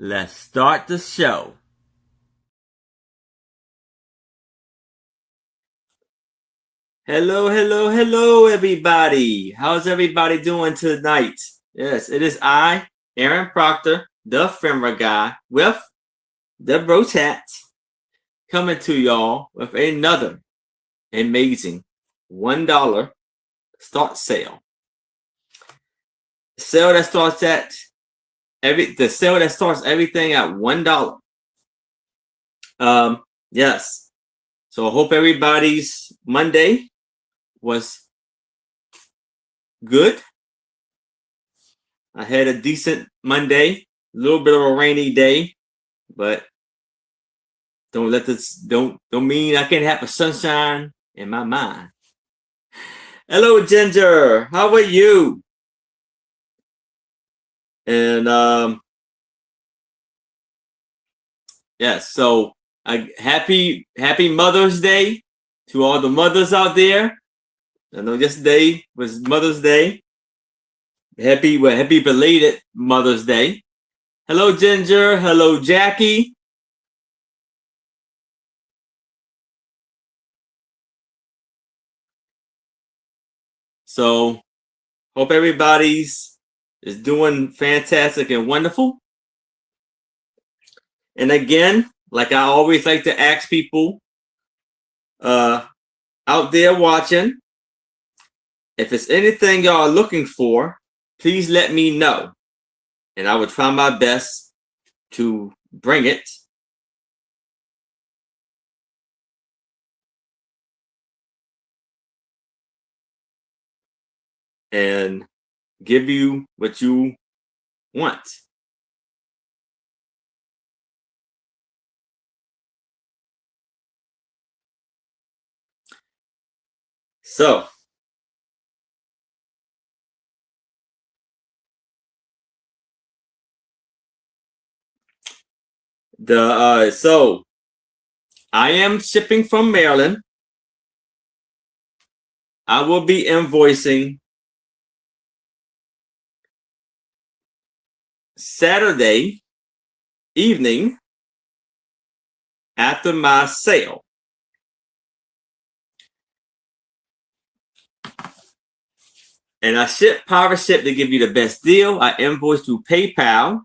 Let's start the show. Hello, everybody. How's everybody doing tonight? Yes, it is I, Aaron Proctor, the Femra Guy, with the Bro Chat, coming to y'all with another amazing $1 start sale. The sale that starts everything at $1. Yes. So I hope everybody's Monday was good. I had a decent Monday, a little bit of a rainy day, but don't mean I can't have a sunshine in my mind. Hello, Ginger. How are you? And yes, so happy Mother's Day to all the mothers out there. I know yesterday was Mother's Day. Happy belated Mother's Day. Hello, Ginger. Hello, Jackie. So, hope everybody's is doing fantastic and wonderful. And again, like I always like to ask people out there watching, if it's anything y'all are looking for, please let me know. And I will try my best to bring it. And give you what you want. So, so I am shipping from Maryland. I will be invoicing Saturday evening after my sale. And I power ship to give you the best deal. I invoice through PayPal.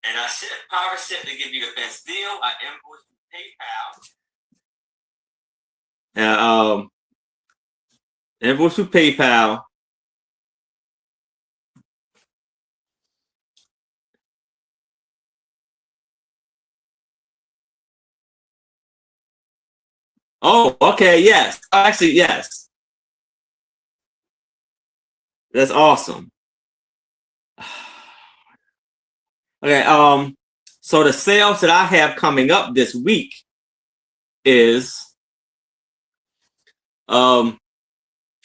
And I power ship to give you the best deal. I invoice through PayPal. Invoice through PayPal. Oh, okay, yes. Actually, yes. That's awesome. Okay, so the sales that I have coming up this week is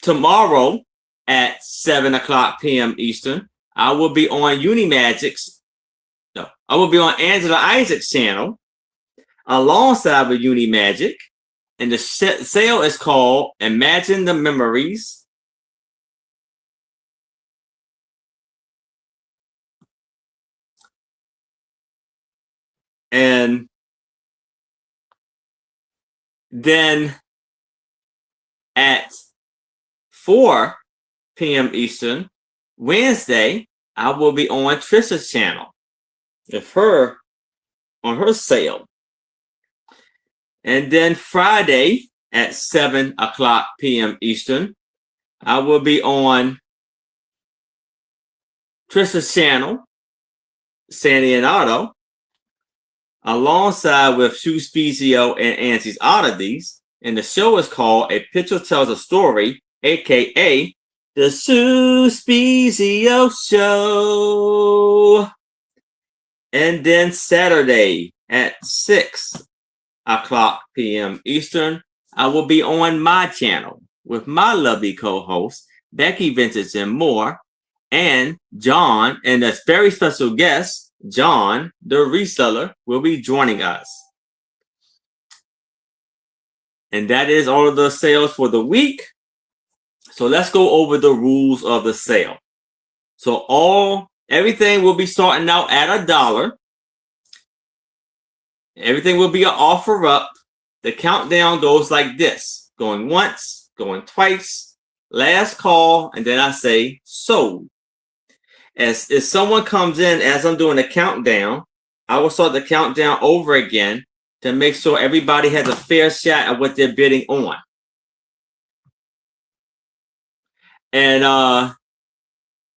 tomorrow at 7:00 p.m. Eastern. I will be on I will be on Angela Isaac's channel alongside with Unimagic. And the sale is called Imagine the Memories. And then at 4 p.m. Eastern, Wednesday, I will be on Trisha's channel on her sale. And then Friday at 7:00 p.m. Eastern, I will be on Trisha's channel, Sandy and Otto, alongside with Sue Spezio and Angie's Oddities. And the show is called A Picture Tells a Story, aka the Sue Spezio Show. And then Saturday at 6:00 p.m. Eastern, I will be on my channel with my lovely co-host, Becky Vintage and More, and John, and a very special guest, John, the reseller, will be joining us. And that is all of the sales for the week. So let's go over the rules of the sale. So everything will be starting out at $1. Everything will be an offer up. The countdown goes like this: going once, going twice, last call, and then I say sold. As if someone comes in as I'm doing the countdown, I will start the countdown over again to make sure everybody has a fair shot at what they're bidding on. And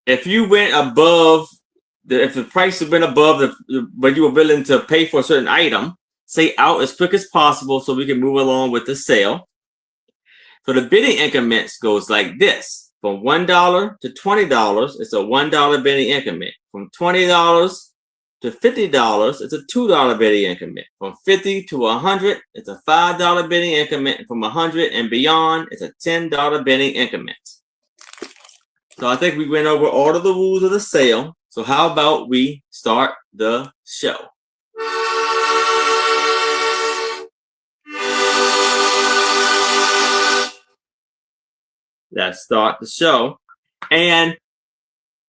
if you went above if the price has been above what you were willing to pay for a certain item, say out as quick as possible so we can move along with the sale. So the bidding increments goes like this: from $1 to $20, it's a $1 bidding increment. From $20 to $50, it's a $2 bidding increment. From $50 to $100, it's a $5 bidding increment. And from $100 and beyond, it's a $10 bidding increment. So I think we went over all of the rules of the sale. So how about we start the show? Let's start the show. And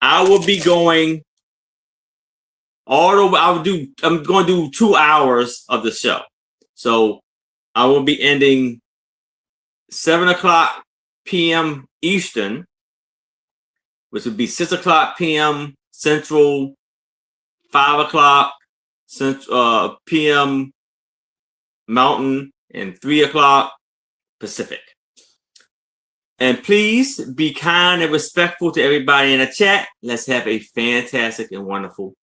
I will be going I'm going to do 2 hours of the show. So I will be ending 7 o'clock p.m. Eastern, which would be 6 o'clock p.m. Central, 5 o'clock p.m. Mountain, and 3 o'clock Pacific. And please be kind and respectful to everybody in the chat. Let's have a fantastic and wonderful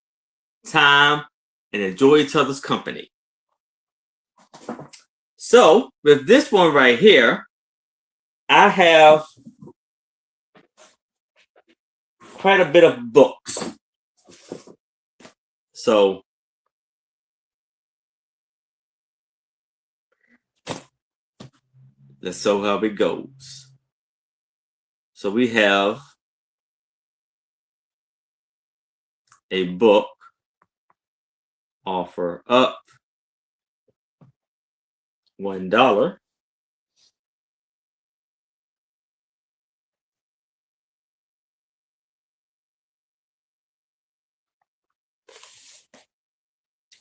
time and enjoy each other's company. So with this one right here, I have quite a bit of books. So let's see how it goes. So we have a book offer up $1.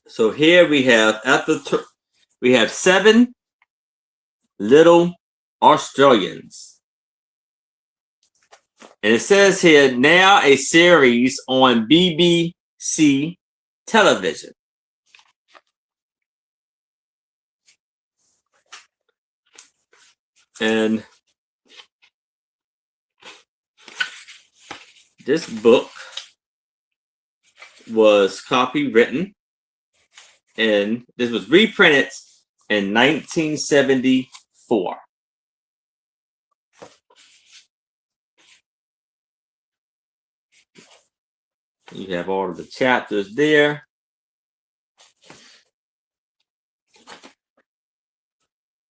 So here we have we have 7 little Australians. And it says here, now a series on BBC television. And this book was copywritten, and this was reprinted in 1974. You have all of the chapters there.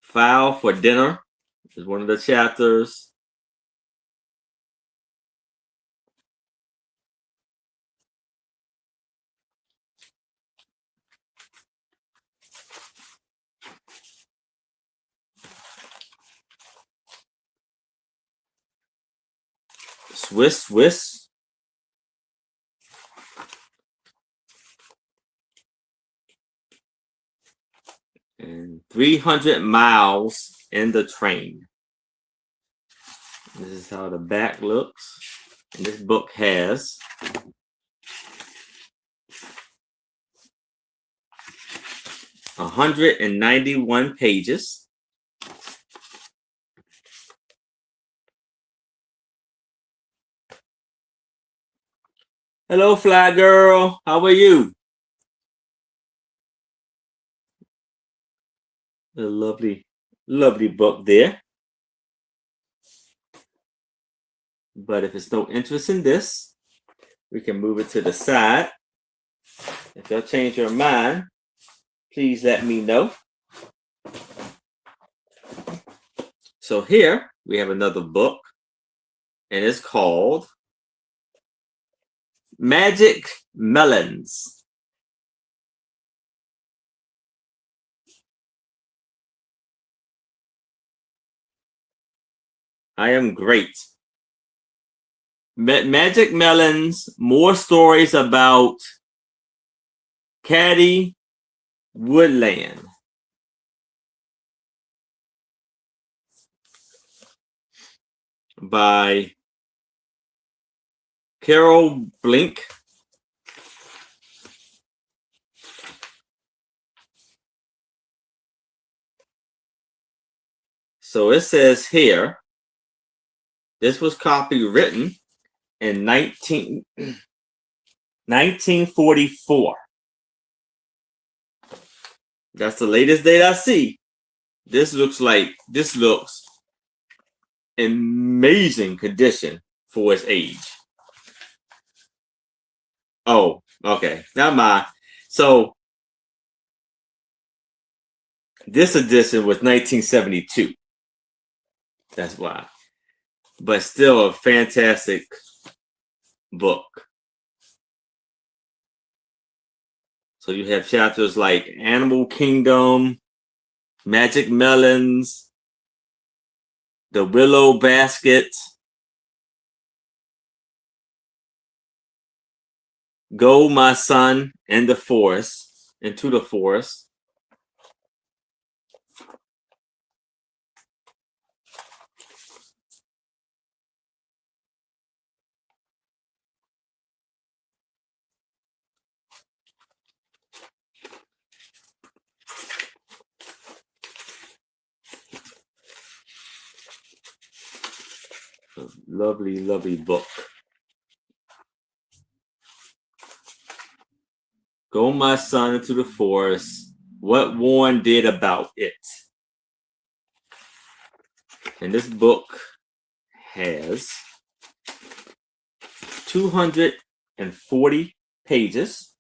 File for Dinner is one of the chapters. Swiss. And 300 miles in the train. This is how the back looks. And this book has 191 pages. Hello, Fly Girl. How are you? A lovely, lovely book there. But if it's no interest in this, we can move it to the side. If y'all change your mind, please let me know. So here we have another book, and it's called Magic Melons. I am great. Magic Melons, more stories about Caddy Woodland by Carol Blink. So it says here, this was copywritten in 1944. That's the latest date I see. This looks amazing condition for its age. Oh, okay. Never mind. So this edition was 1972. That's why. But still a fantastic book. So you have chapters like Animal Kingdom, Magic Melons, The Willow Basket, Go My Son in the Forest, into the forest. Lovely, lovely book. Go My Son into the Forest, What Warren Did About It. And this book has 240 pages.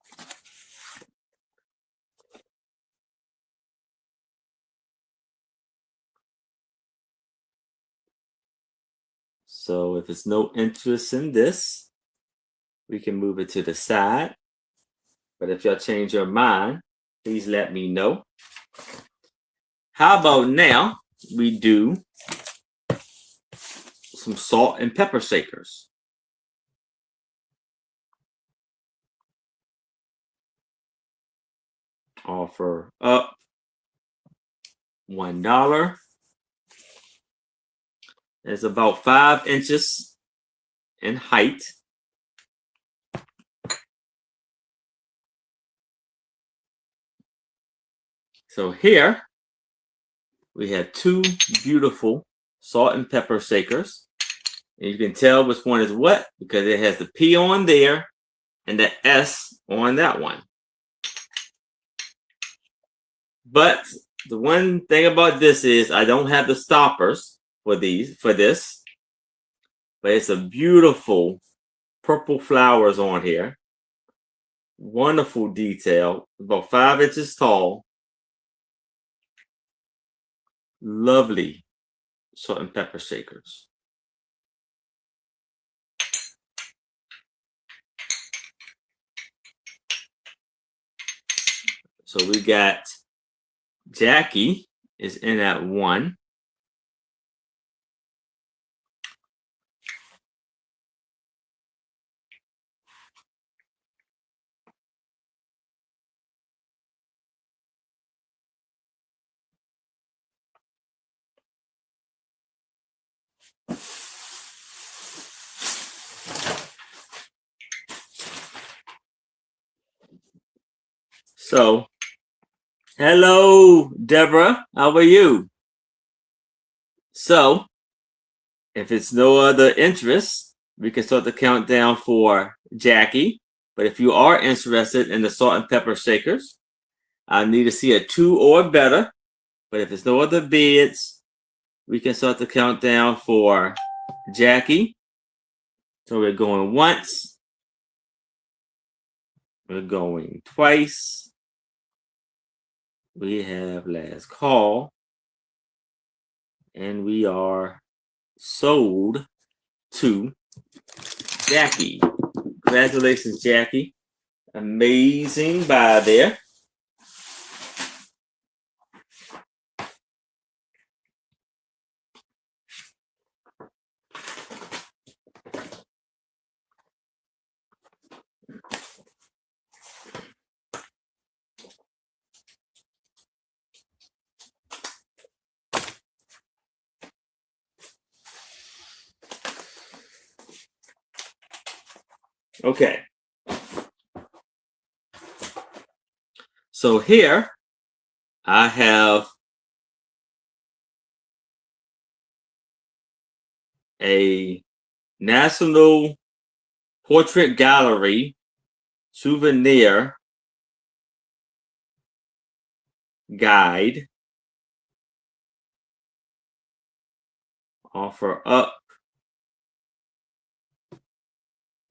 So if there's no interest in this, we can move it to the side. But if y'all change your mind, please let me know. How about now we do some salt and pepper shakers. Offer up $1. It's about 5 inches in height. So here we have two beautiful salt and pepper shakers. And you can tell which one is what because it has the P on there and the S on that one. But the one thing about this is I don't have the stoppers for this, but it's a beautiful purple flowers on here. Wonderful detail, about 5 inches tall. Lovely salt and pepper shakers. So we got Jackie is in at 1. So, hello, Deborah. How are you? So, if it's no other interest, we can start the countdown for Jackie. But if you are interested in the salt and pepper shakers, I need to see a 2 or better. But if there's no other bids, we can start the countdown for Jackie. So we're going once. We're going twice. We have last call. And we are sold to Jackie. Congratulations, Jackie. Amazing buy there. Okay. So here I have a National Portrait Gallery souvenir guide. Offer up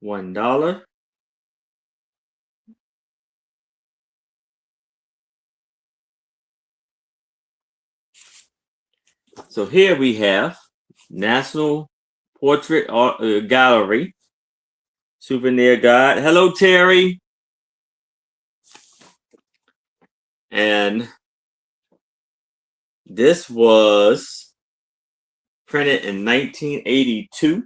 $1. So here we have National Portrait Gallery souvenir guide. Hello, Terry. And this was printed in 1982.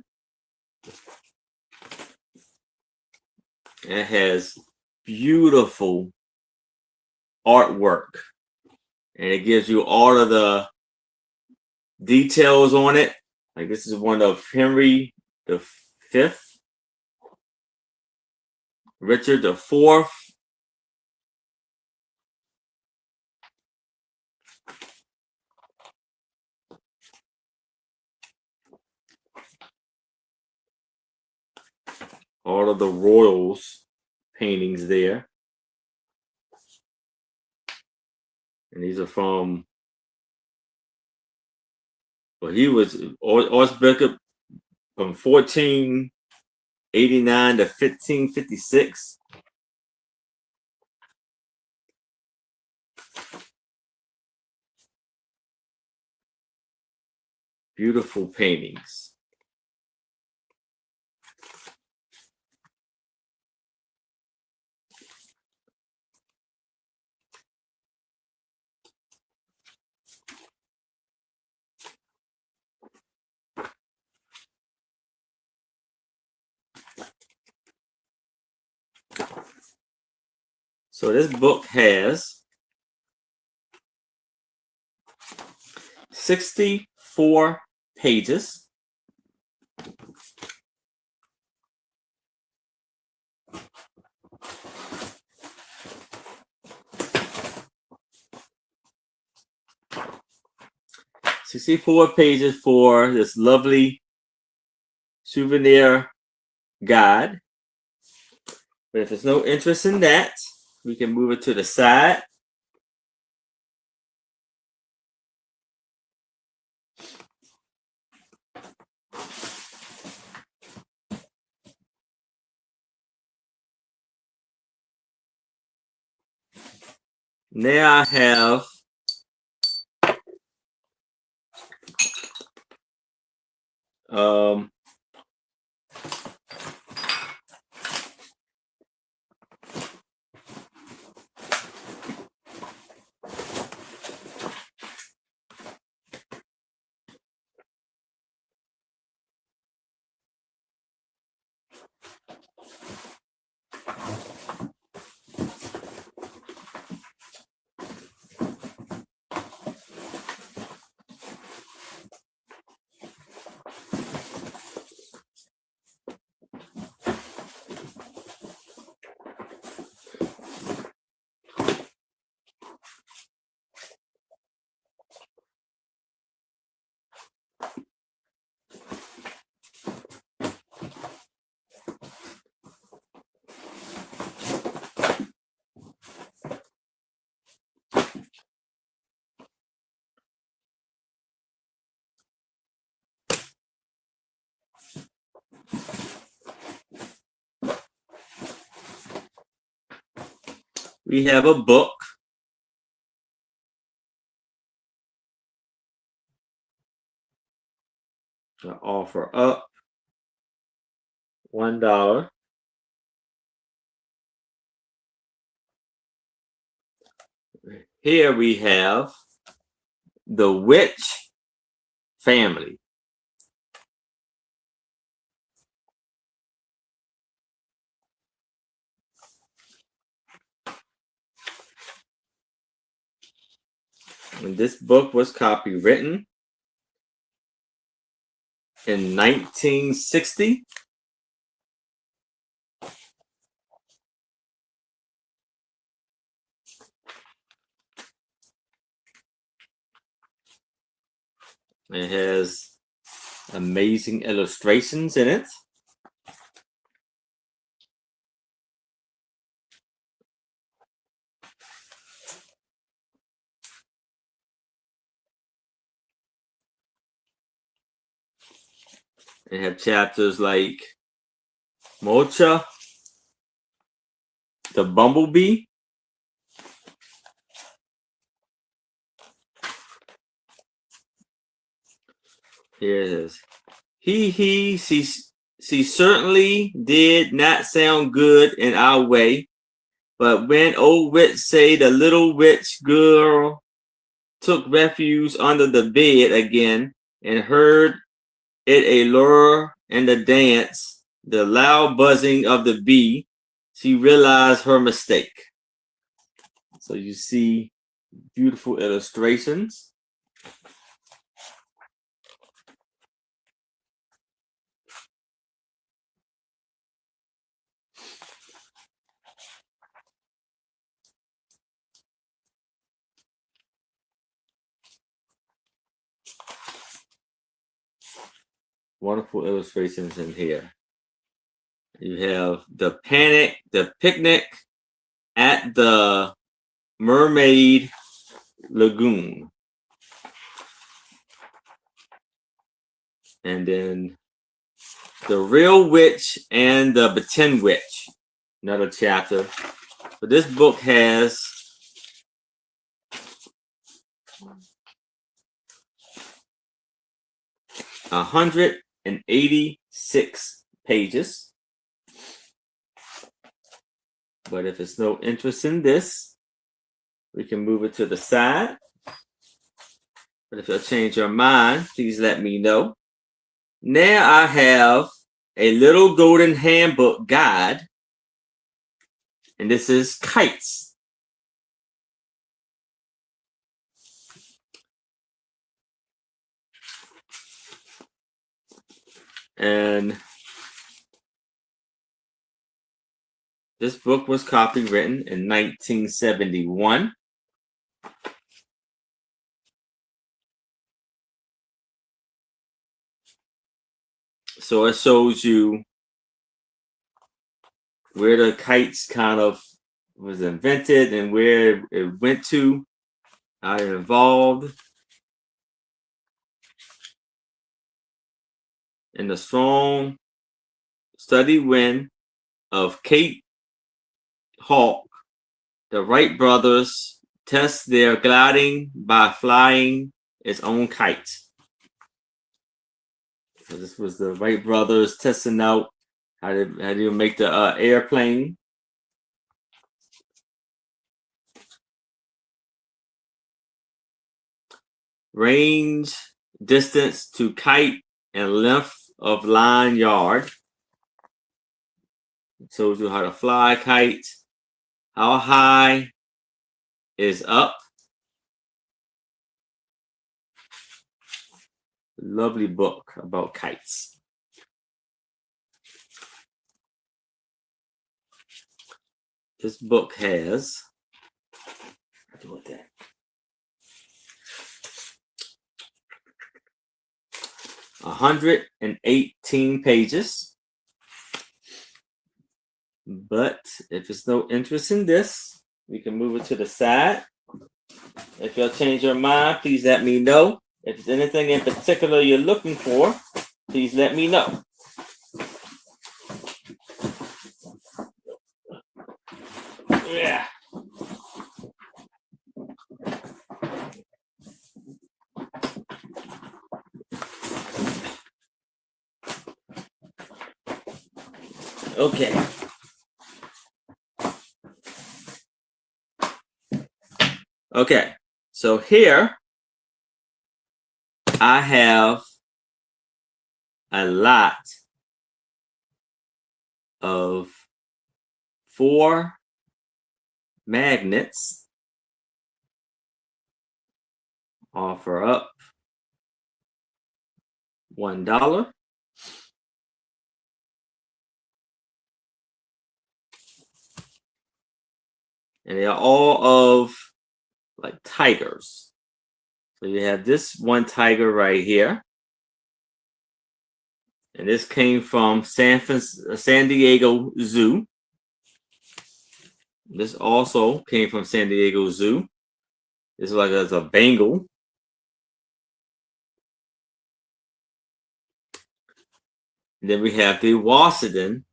It has beautiful artwork. And it gives you all of the details on it. Like this is one of Henry the Fifth, Richard the Fourth. All of the royals paintings there. And these are from, well, he was Archbishop from 1489 to 1556. Beautiful paintings. So this book has 64 pages. For this lovely souvenir guide. But if there's no interest in that, we can move it to the side. Now I have we have a book. I offer up $1. Here we have The Witch Family. And this book was copywritten in 1960. It has amazing illustrations in it. They have chapters like Mocha, the Bumblebee. Here it is. She certainly did not sound good in our way, but when old witch say the little witch girl took refuge under the bed again and heard it a lure in the dance, the loud buzzing of the bee, she realized her mistake. So you see beautiful illustrations. Wonderful illustrations in here. You have the picnic at the Mermaid Lagoon. And then the real witch and the pretend witch, another chapter. But this book has 186 pages. But if it's no interest in this, we can move it to the side. But if you'll change your mind, please let me know. Now I have a little golden handbook guide, and this is kites. And this book was copywritten in 1971. So it shows you where the kites kind of was invented and where it went to, how it evolved, and the strong, steady wind of Cape Hawk. The Wright brothers test their gliding by flying its own kite. So this was the Wright brothers testing out how do you make the airplane. Range, distance to kite, and length of line yard. It shows you how to fly a kite, how high is up. Lovely book about kites. This book has 118 pages. But if it's no interest in this, we can move it to the side. If you'll change your mind, please let me know. If there's anything in particular you're looking for, please let me know. Yeah. Okay. Okay. So here I have a lot of 4 magnets. Offer up $1. And they are all of like tigers. So you have this one tiger right here. And this came from San Diego Zoo. This also came from San Diego Zoo. This is like as a Bengal. And then we have the Washington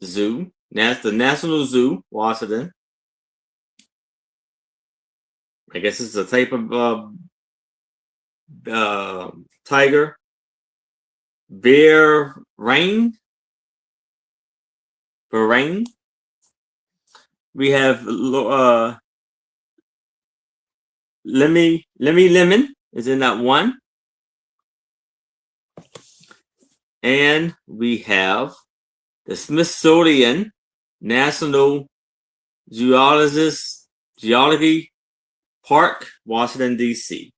Zoo. That's the National Zoo, Washington. I guess it's a type of tiger. Bear rain. Bahrain. We have Lemmy Lemon is in that one. And we have the Smithsonian National Geology Park, Washington, D.C.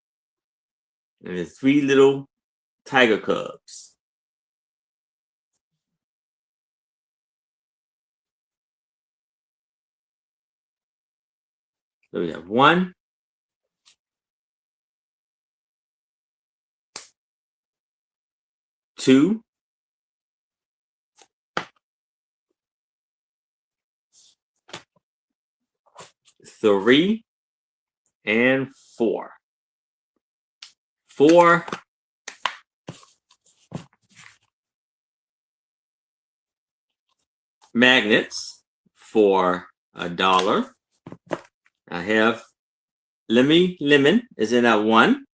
And the 3 little tiger cubs. So we have 1, 2, 3, and 4. 4 magnets for $1. I have Lemon is in that 1.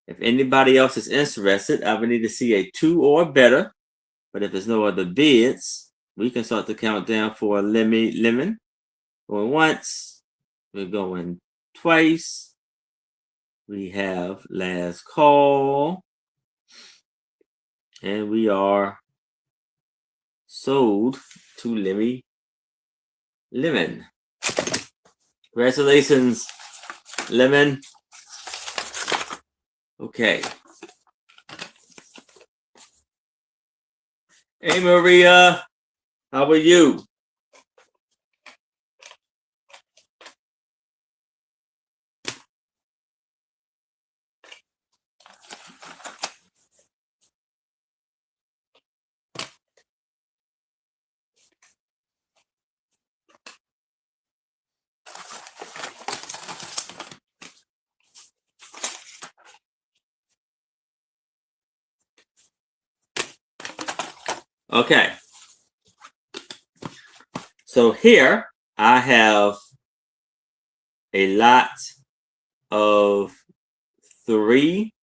If anybody else is interested, I would need to see a 2 or better. But if there's no other bids, we can start the countdown for Lemon. Going once, we're going twice. We have last call. And we are sold to Lemon. Congratulations, Lemon. Okay. Hey, Maria. How are you? Okay. So here I have a lot of 3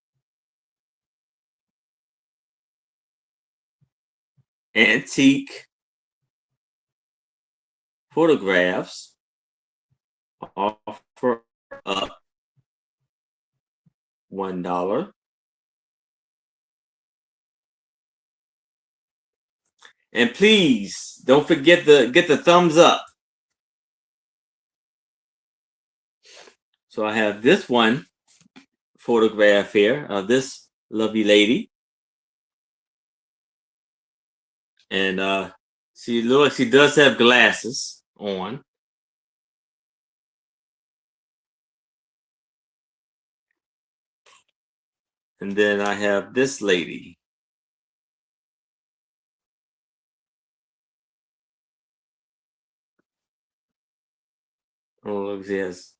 antique photographs offer up $1. And please don't forget to get the thumbs up. So I have this one photograph here of this lovely lady. And she looks like she does have glasses on. And then I have this lady. Oh, look, she has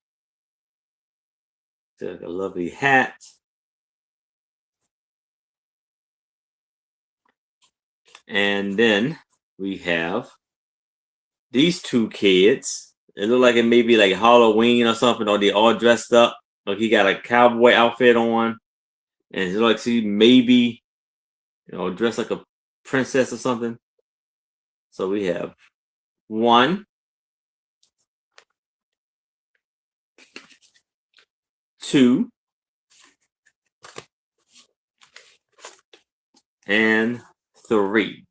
a lovely hat. And then we have these 2 kids. It look like it may be like Halloween or something, or they all dressed up. Like he got a cowboy outfit on. And it looks like she maybe, dressed like a princess or something. So we have 1, 2, and 3.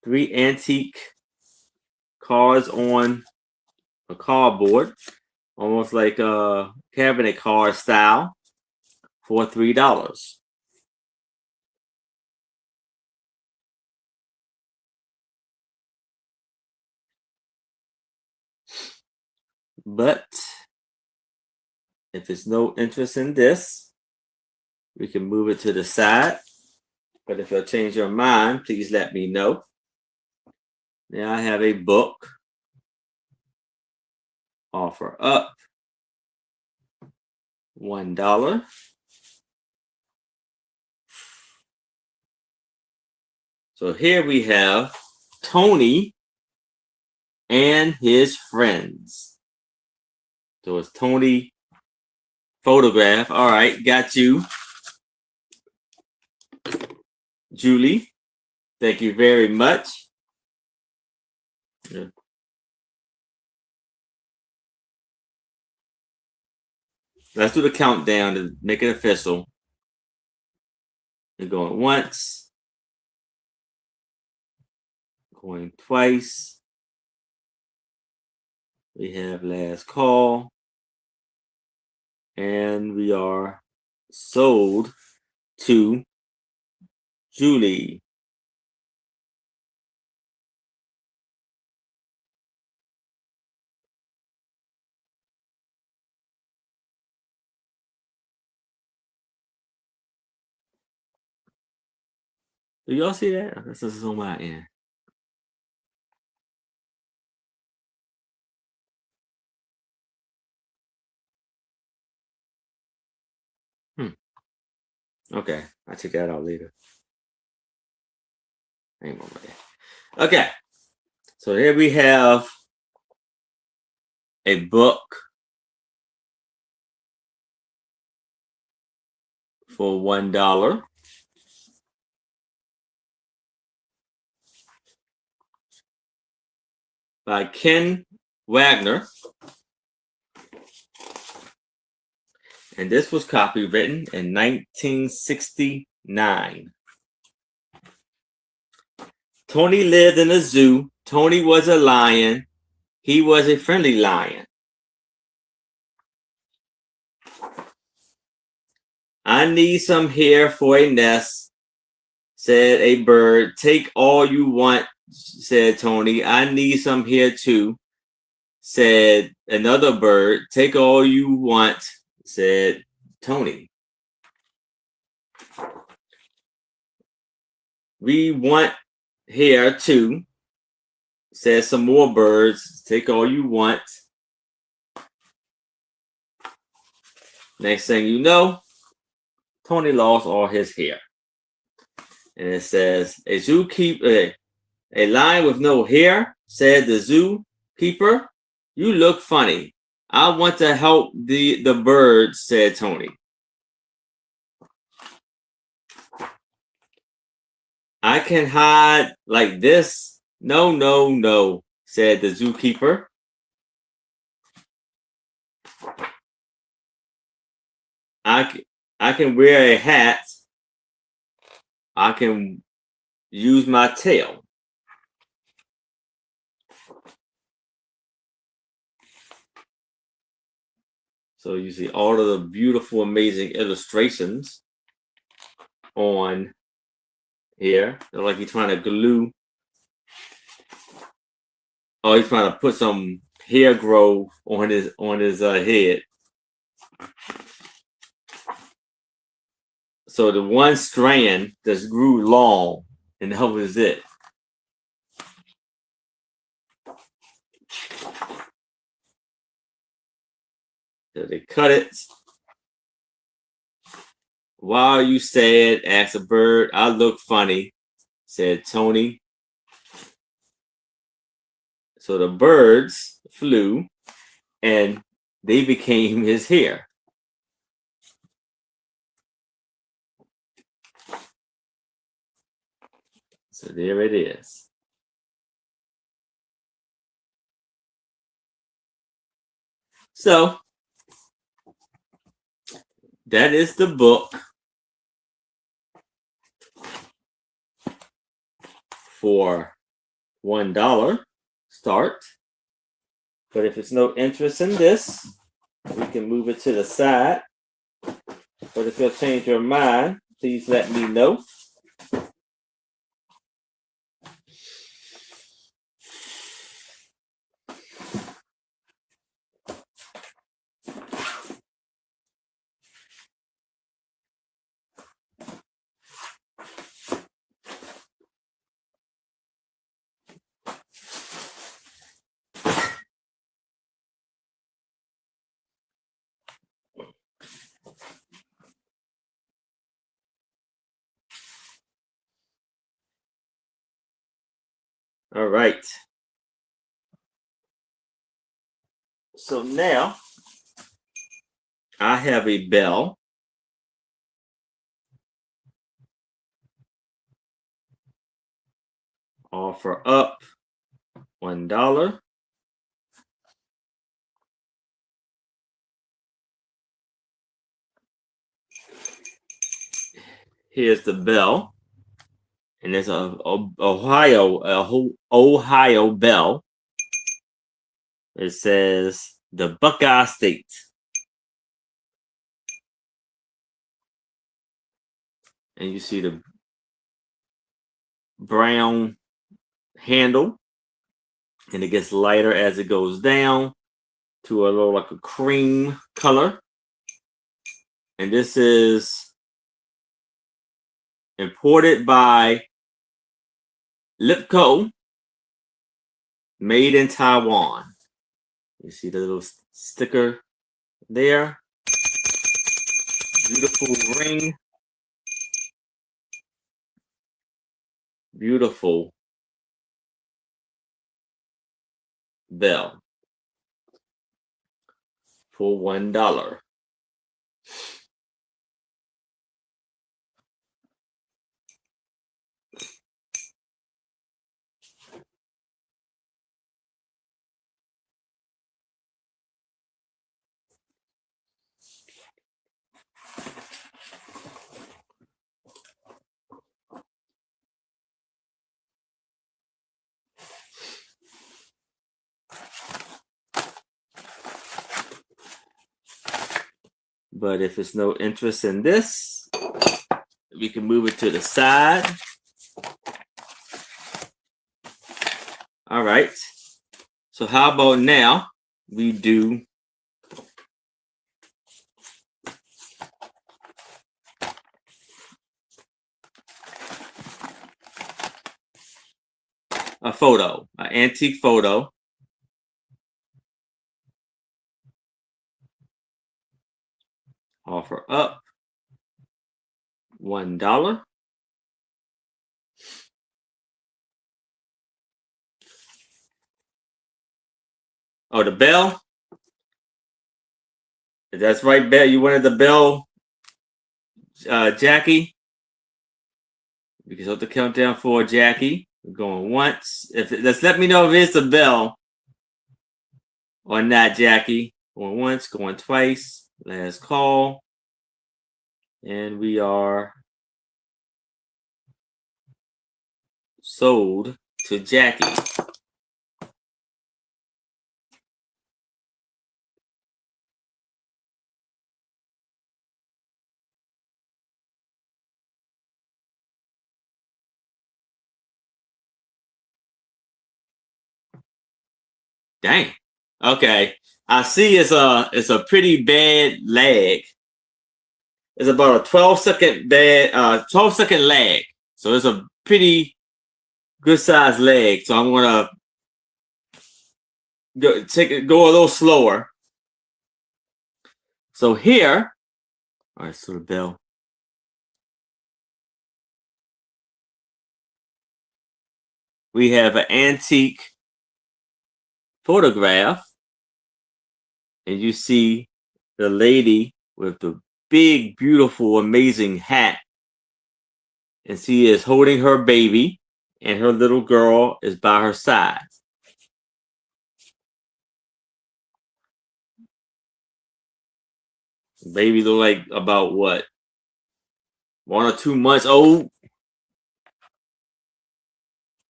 3 antique cars on a cardboard, almost like a cabinet car style, for $3. But If it's no interest in this, we can move it to the side. But if you'll change your mind, please let me know. Now I have a book. Offer up $1. So here we have Tony and his friends. So it's Tony photograph. All right, got you. Julie, thank you very much. Yeah. Let's do the countdown to make it official. We're going once, going twice. We have last call. And we are sold to Julie. Do y'all see that? This is on my end. Okay, I'll check that out later. Hang on. Okay, so here we have a book for $1 by Ken Wagner. And this was copywritten in 1969. Tony lived in a zoo. Tony was a lion. He was a friendly lion. I need some hair for a nest, said a bird. Take all you want, said Tony. I need some hair too, said another bird. Take all you want, said Tony. We want hair too, said some more birds. Take all you want. Next thing you know, Tony lost all his hair. And it says, a lion with no hair, said the zookeeper. You look funny. I want to help the birds, said Tony. I can hide like this. No, no, no, said the zookeeper. I can wear a hat. I can use my tail. So you see all of the beautiful, amazing illustrations on here. They're like he's trying to glue. Oh, he's trying to put some hair growth on his head. So the one strand just grew long, and that was it. So they cut it. Why are you sad? Asked a bird. I look funny, said Tony. So the birds flew and they became his hair. So there it is. So that is the book for $1 start. But if it's no interest in this, we can move it to the side. But if you'll change your mind, please let me know. All right. So now I have a bell. Offer up $1. Here's the bell, and it's a Ohio bell. It says the Buckeye State, and you see the brown handle, and it gets lighter as it goes down to a little like a cream color. And this is imported by Lipco, made in Taiwan. You see the little sticker there. Beautiful ring. Beautiful bell for $1. But if it's no interest in this, we can move it to the side. All right. So how about now we do a photo, an antique photo. Offer up $1. Oh, the bell. That's right, bell. You wanted the bell, Jackie. We can start the countdown for Jackie. We're going once. Let's let me know if it's the bell or not, Jackie. Going once, going twice. Last call. And we are sold to Jackie. Dang. Okay. I see it's a pretty bad lag. It's about a 12-second lag. So it's a pretty good sized lag. So I'm gonna go a little slower. So here, all right, so the bell. We have an antique photograph, and you see the lady with the big, beautiful, amazing hat, and she is holding her baby, and her little girl is by her side. Baby look like about what, 1 or 2 months old.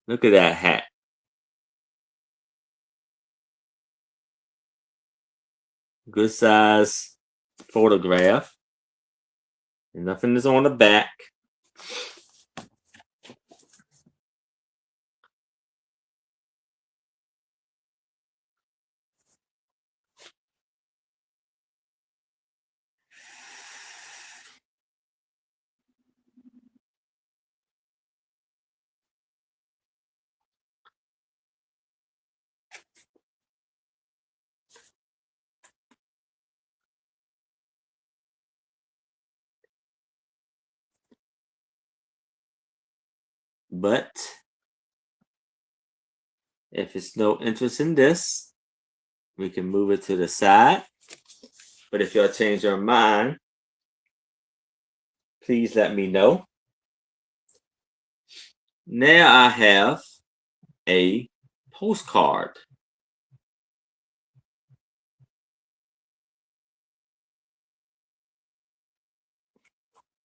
Look at that hat. Good size photograph. And nothing is on the back. But If it's no interest in this, we can move it to the side. But if y'all change your mind, please let me know. Now I have a postcard.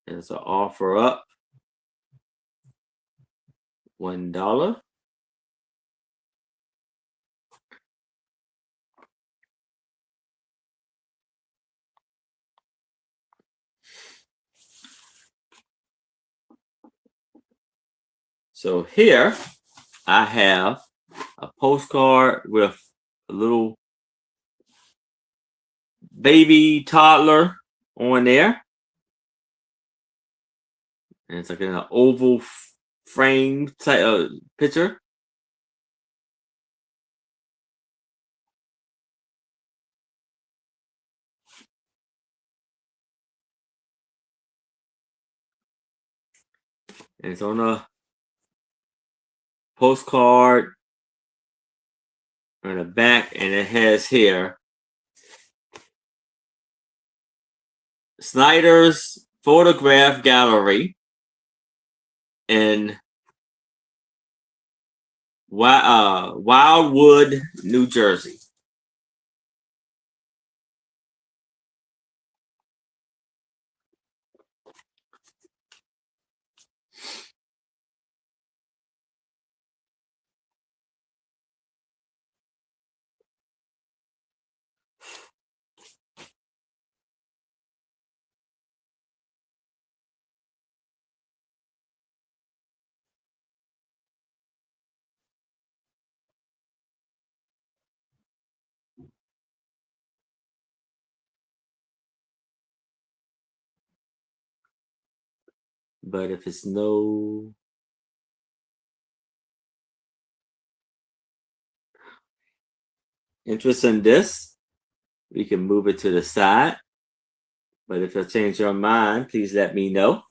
It's an offer up $1. So here I have a postcard with a little baby toddler on there. And it's like in an oval frame type picture. And it's on a postcard on the back, and it has here Snyder's photograph gallery in Wildwood, New Jersey. But if it's no interest in this, we can move it to the side. But if you change your mind, please let me know.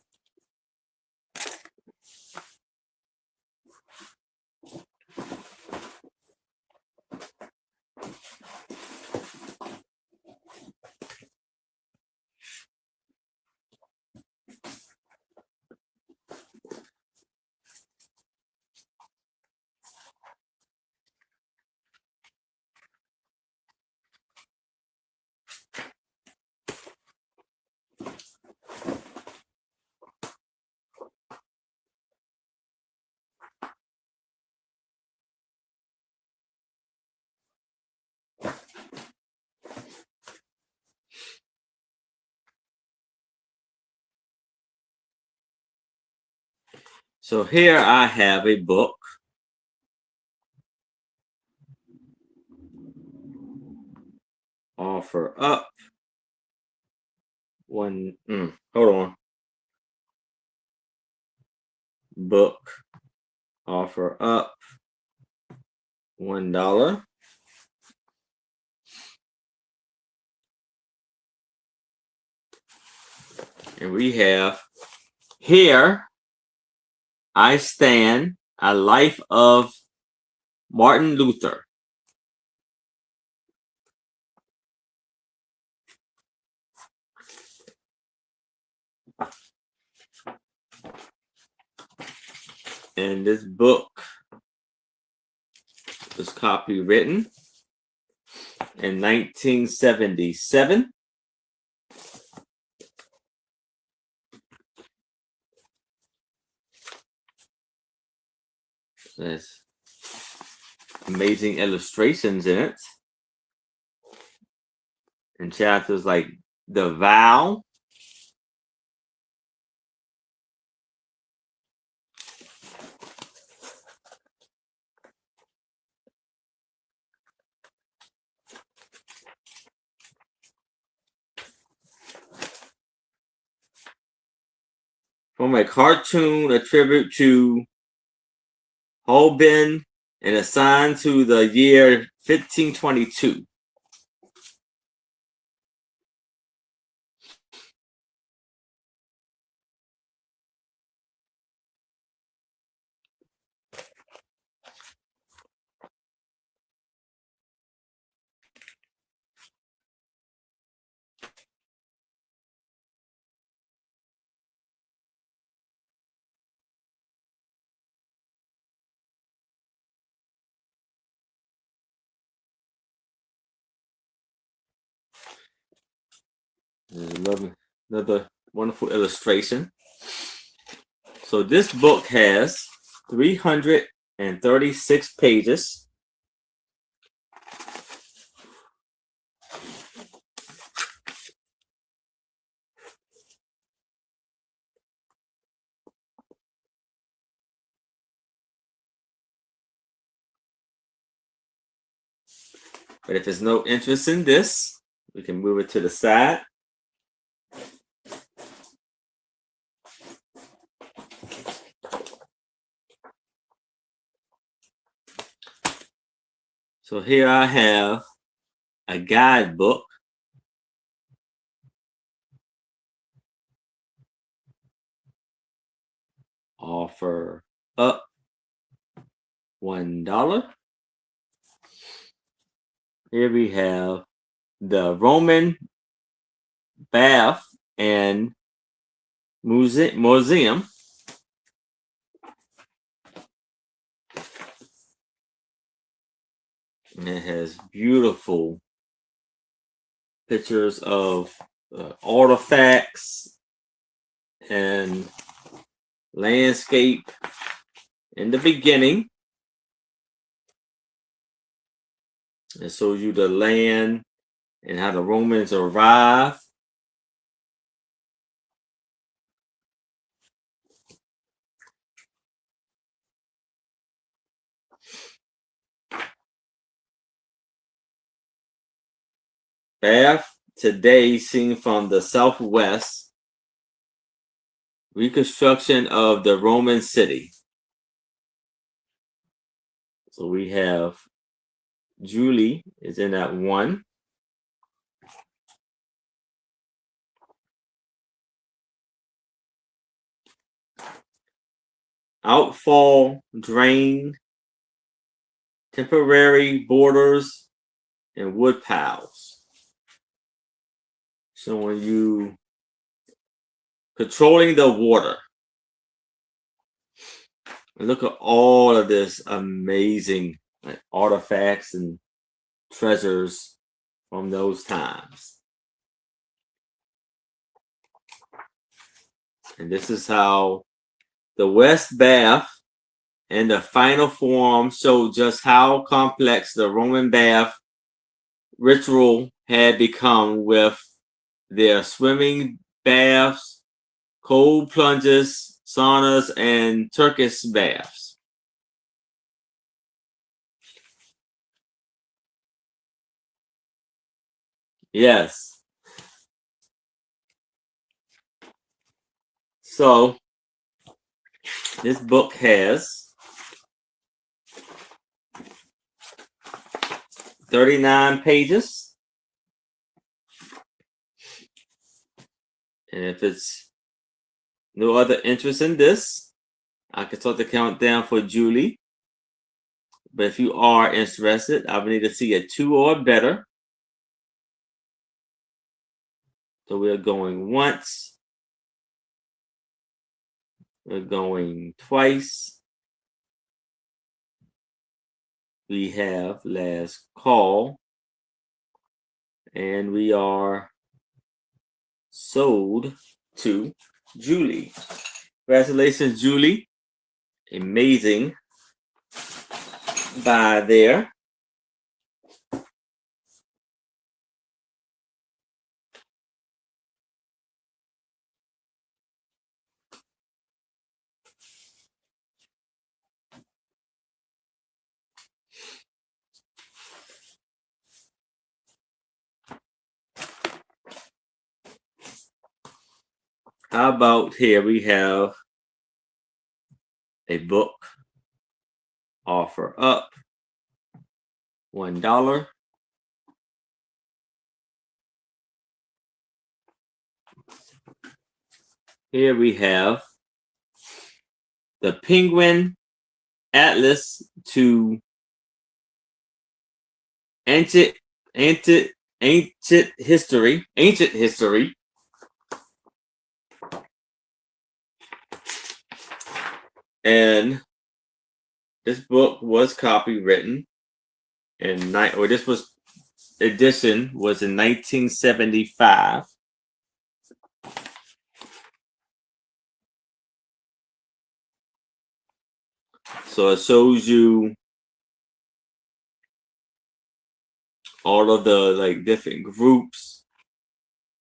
So here I have a book. Offer up hold on. Book offer up $1. And we have Here I Stand, A Life of Martin Luther. And this book was copywritten in 1977. There's amazing illustrations in it. And chapters like The Vow, from a cartoon, a tribute to Holbein, and assigned to the year 1522. Another wonderful illustration. So this book has 336 pages. But if there's no interest in this, we can move it to the side. So here I have a guidebook. Offer up $1. Here we have the Roman Bath and Museum. And it has beautiful pictures of artifacts and landscape in the beginning. It shows you the land and how the Romans arrived. Bath today seen from the southwest. Reconstruction of the Roman city. So we have Julie is in that one. Outfall, drain, temporary borders, and wood piles. Showing you controlling the water. And look at all of this amazing artifacts and treasures from those times. And this is how the West Bath and the final form show just how complex the Roman bath ritual had become with their swimming baths, cold plunges, saunas, and Turkish baths. Yes. So this book has 39 pages. And if it's no other interest in this, I can start the countdown for Julie. But if you are interested, I would need to see a 2 or better. So we're going once. We're going twice. We have last call. And we are sold to Julie. Congratulations, Julie. Amazing buy there. How about here we have a book offer up $1. Here we have the Penguin Atlas to ancient history. And this book was copywritten in edition was in 1975. So it shows you all of the like different groups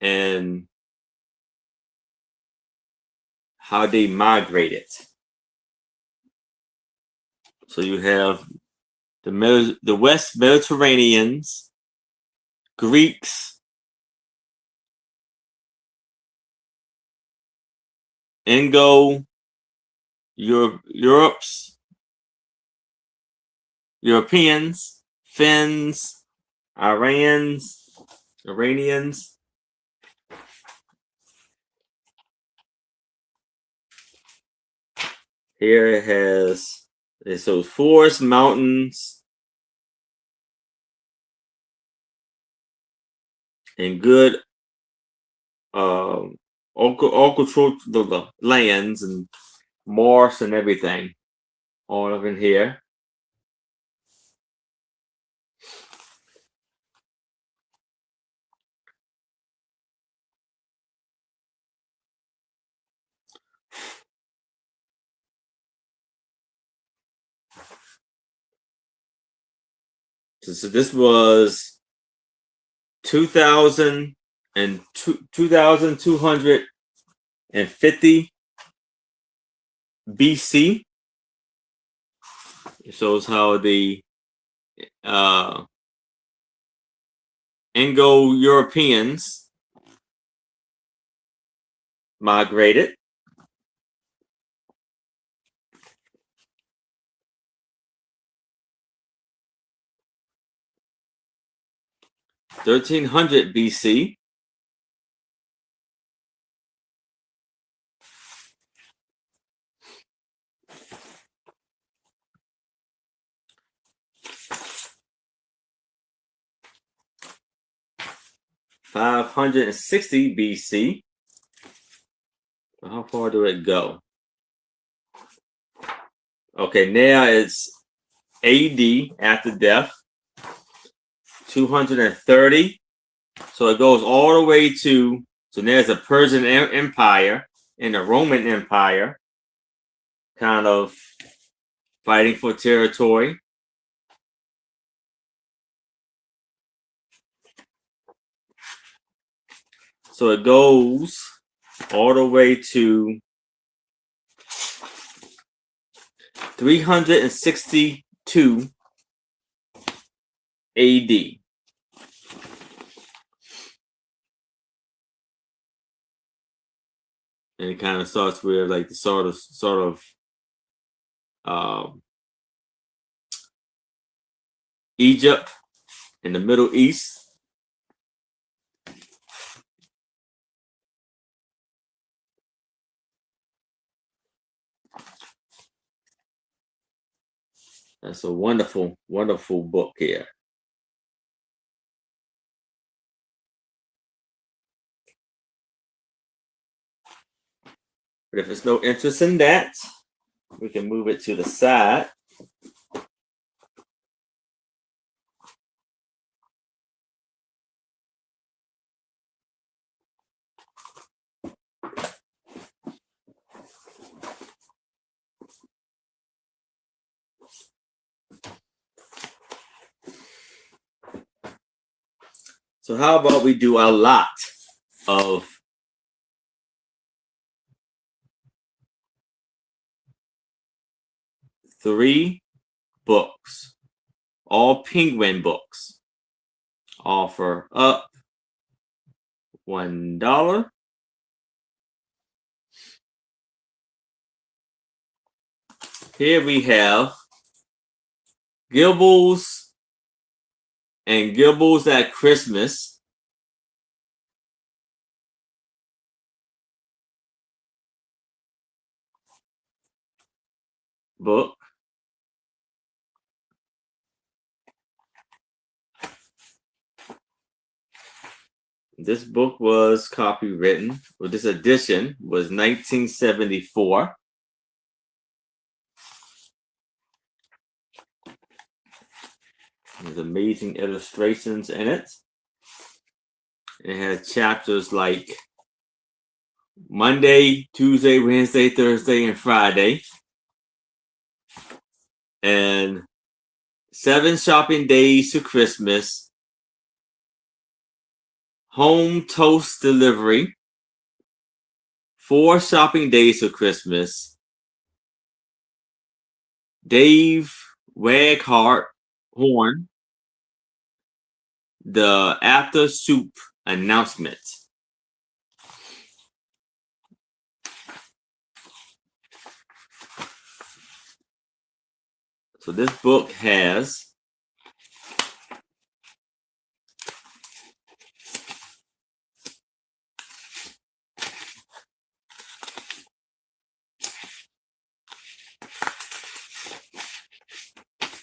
and how they migrated. So you have the West Mediterraneans, Greeks, Europeans, Finns, Iranians. Here it shows forests, mountains, and good agricultural lands and marsh and everything. All up in here. So this was 2250 BC. It shows how the Indo-Europeans migrated. (1300 BC). (560 BC). How far do it go? Okay, now it's AD after death. 230. So it goes all the way to, so there's a Persian Empire and the Roman Empire kind of fighting for territory. So it goes all the way to 362 AD. And it kind of starts with like the sort of Egypt in the Middle East. That's a wonderful, wonderful book here. But if there's no interest in that, we can move it to the side. So how about we do a lot of three books, all Penguin books. Offer up $1. Here we have Gibbles and Gibbles at Christmas. Book. This book was copywritten, or this edition was 1974. There's amazing illustrations in it. It has chapters like Monday, Tuesday, Wednesday, Thursday, and Friday. and 7 shopping days to Christmas, home toast delivery, 4 shopping days to Christmas, Dave Waghart Horn, the after soup announcement. So this book has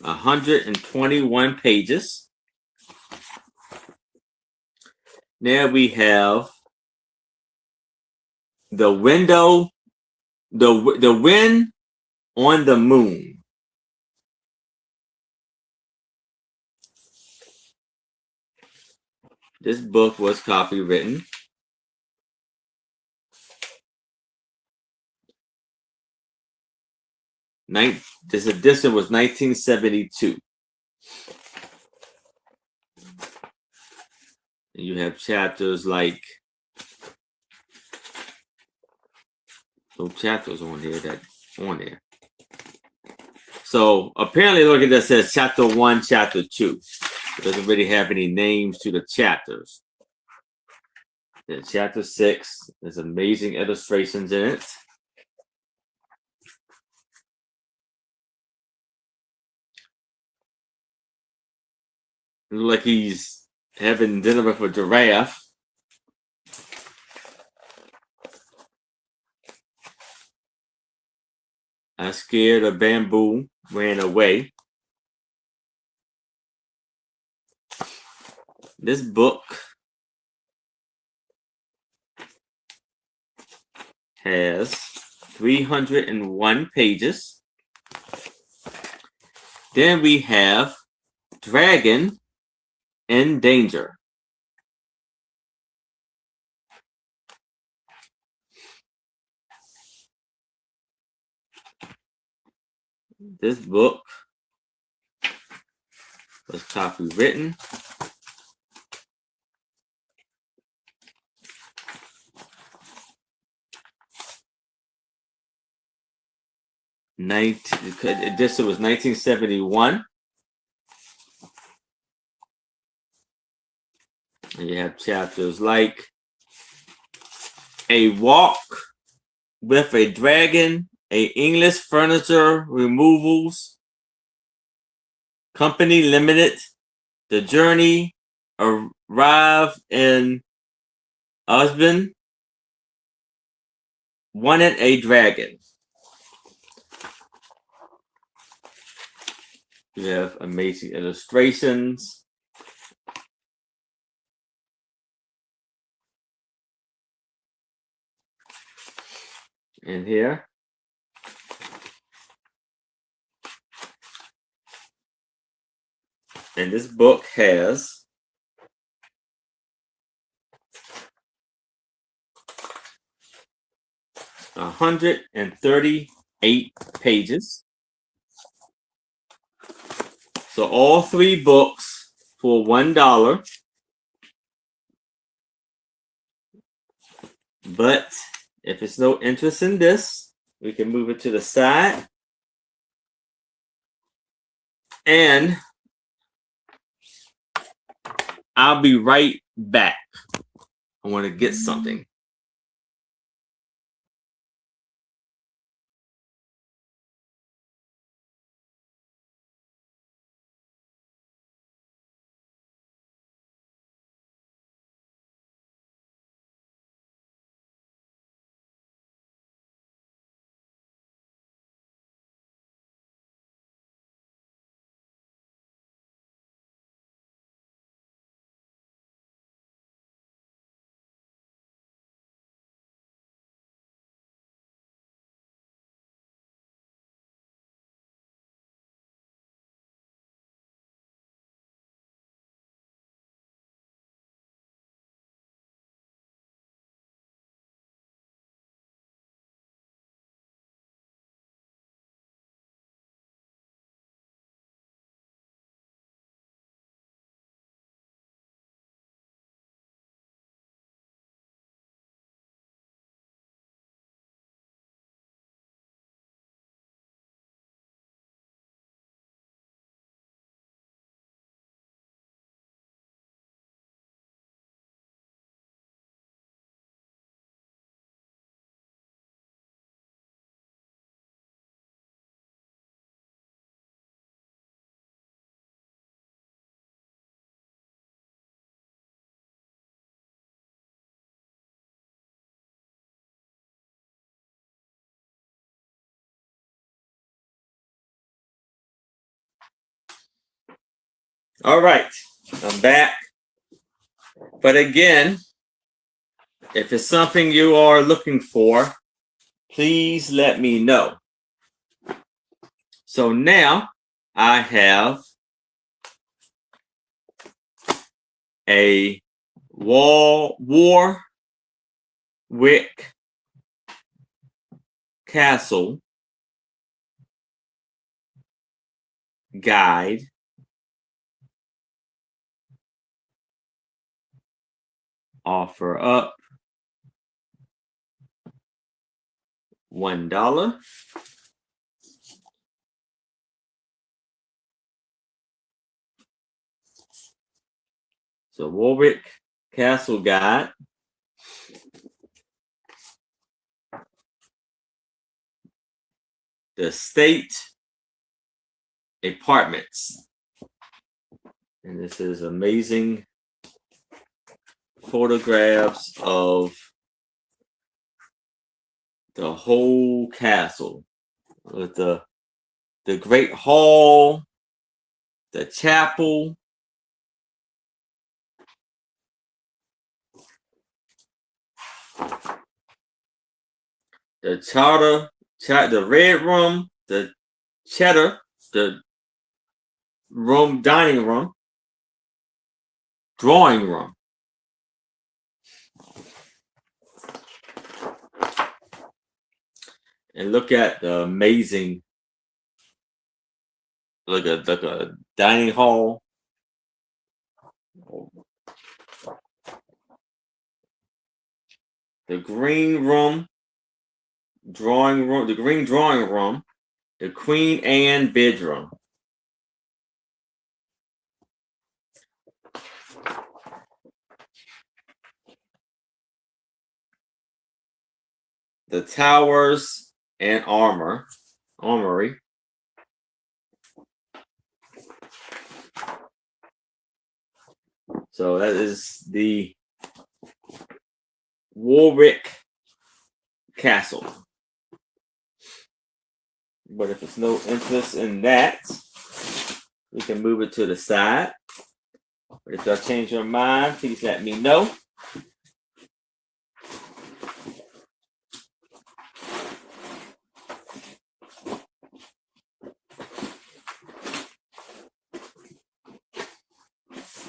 121 pages. Now we have the wind on the moon. This book was copywritten this edition was 1972. And you have chapters like no chapters on there So apparently, look at that, says chapter 1, chapter 2. It doesn't really have any names to the chapters. Then chapter 6, there's amazing illustrations in it. It looks like he's having dinner with a giraffe. I scared a bamboo, ran away. This book has 301 pages. Then we have Dragon in Danger. This book was copywritten this was 1971. And you have chapters like A Walk with a Dragon, a English Furniture Removals Company Limited, The Journey, Arrive in Husband, Wanted a Dragon. You have amazing illustrations. In here. And this book has 138 pages. So all 3 books for $1. But if it's no interest in this, we can move it to the side. And I'll be right back. I want to get something. All right, I'm back. But again, if it's something you are looking for, please let me know. So now I have a Warwick Castle guide offer up $1. So Warwick Castle guide. The State Apartments. And this is amazing photographs of the whole castle with the great hall, the chapel, the red room, the cheddar, the dining room, drawing room. And look at the amazing, look at a dining hall. The green room, drawing room, the green drawing room, the Queen Anne bedroom. The towers and armory. So that is the Warwick Castle. But if there's no interest in that, we can move it to the side. But if y'all change your mind, please let me know.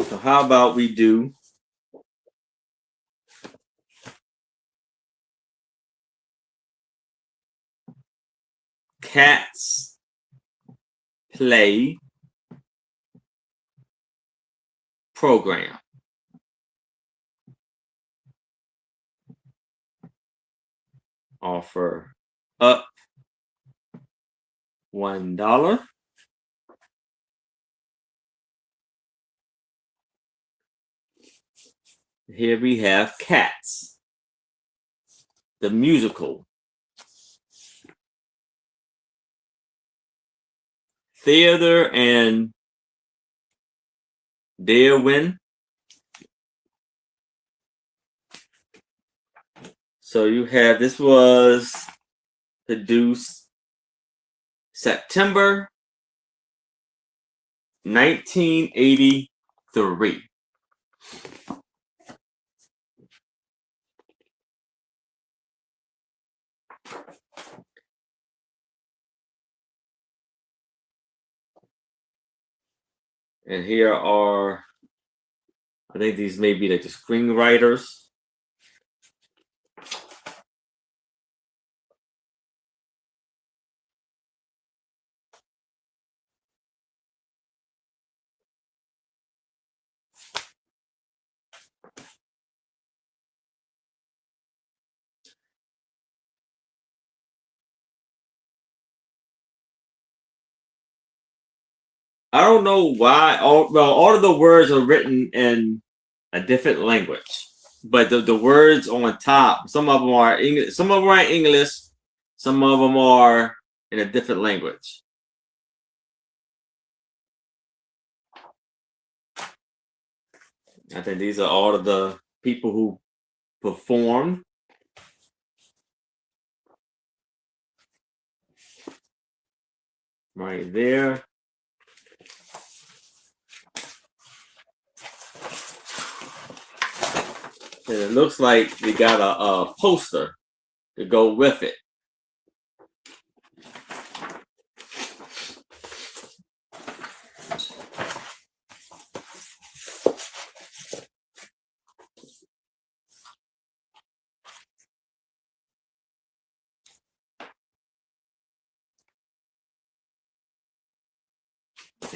So how about we do Cats Play Program. Offer up $1. Here we have Cats, the musical. Theater and Darwin. So you have, this was produced September 1983. And here are, I think these may be like the screenwriters. I don't know why. All of the words are written in a different language, but the words on top, some of them are English, some of them are in English, some of them are in a different language. I think these are all of the people who performed. Right there. And it looks like we got a poster to go with it.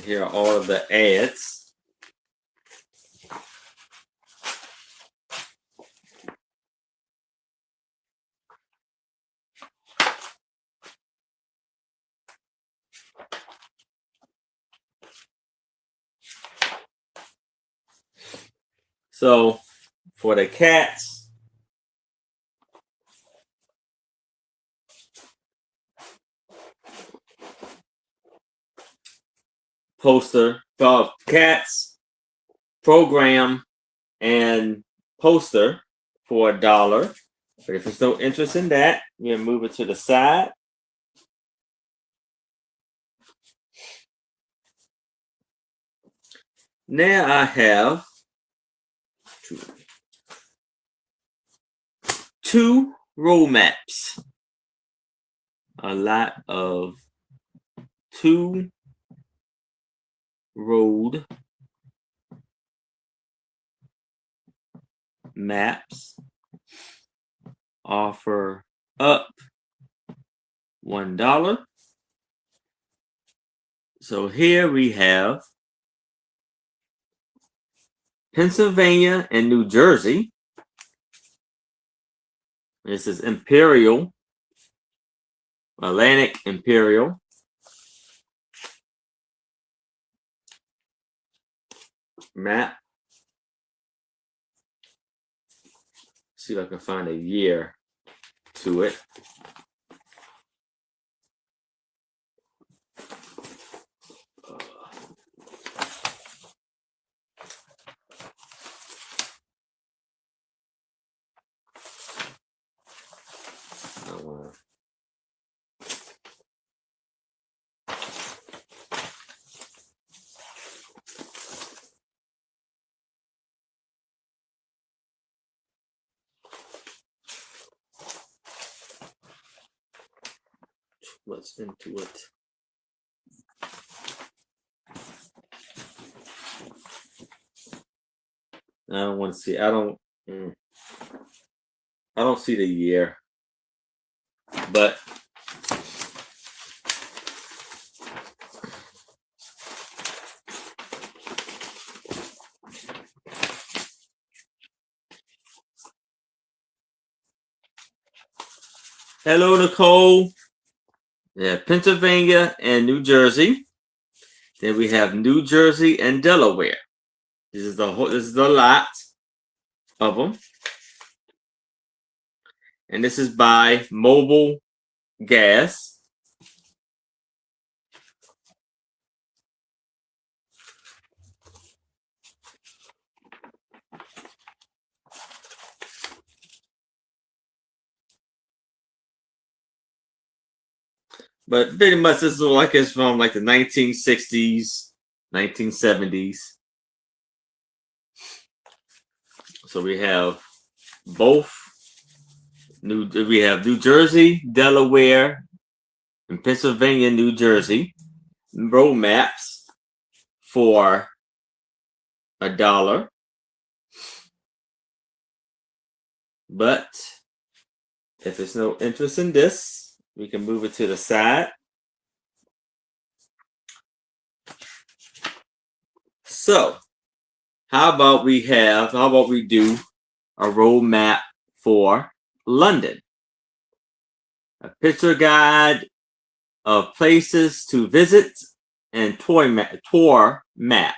Here are all of the ads. So for the cats, poster for cats, program, and poster for $1. But if there's no interest in that, we're gonna move it to the side. Now I have two road maps. A lot of two road maps offer up $1. So here we have Pennsylvania and New Jersey. This is Imperial, Atlantic Imperial. Map. See if I can find a year to it. What's into it? I don't want to see. I don't see the year, but hello, Nicole. Yeah, Pennsylvania and New Jersey. Then we have New Jersey and Delaware. This is the whole. This is the lot of them, and this is by Mobile Gas. But pretty much this is like it's from like the 1960s, 1970s. So we have both. We have New Jersey, Delaware, and Pennsylvania, New Jersey road maps for $1. But if there's no interest in this, we can move it to the side. So, how about we do a road map for London? A picture guide of places to visit and tour map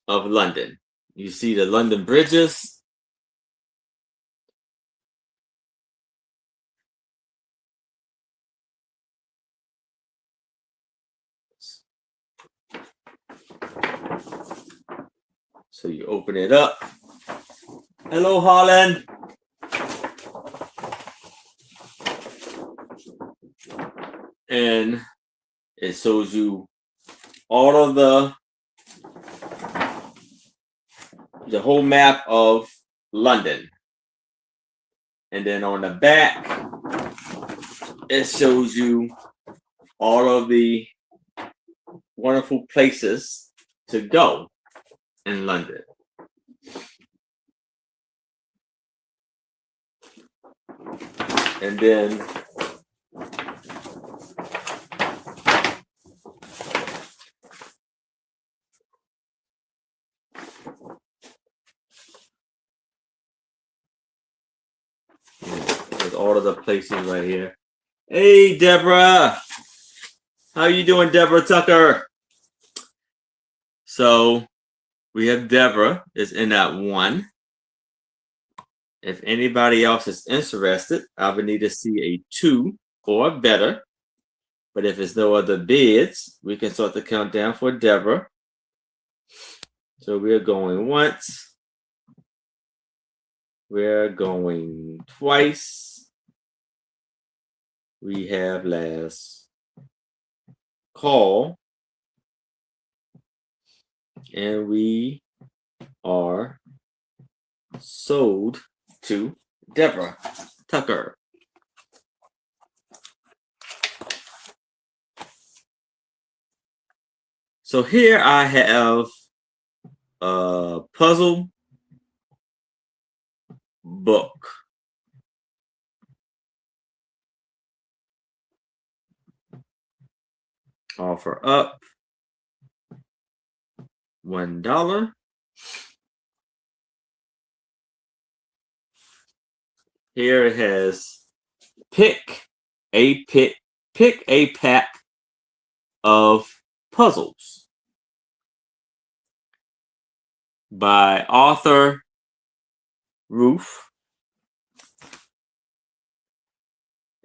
of London. You see the London bridges. So you open it up. Hello, Holland. And it shows you all of the whole map of London. And then on the back, it shows you all of the wonderful places to go in London. And then there's all of the places right here. Hey, Deborah. How you doing, Deborah Tucker? So we have Deborah is in that one. If anybody else is interested, I would need to see a 2 or better. But if there's no other bids, we can start the countdown for Deborah. So we're going once. We're going twice. We have last call. And we are sold to Deborah Tucker. So here I have a puzzle book. Offer up $1. Here it has pick a pack of puzzles by Arthur Roof.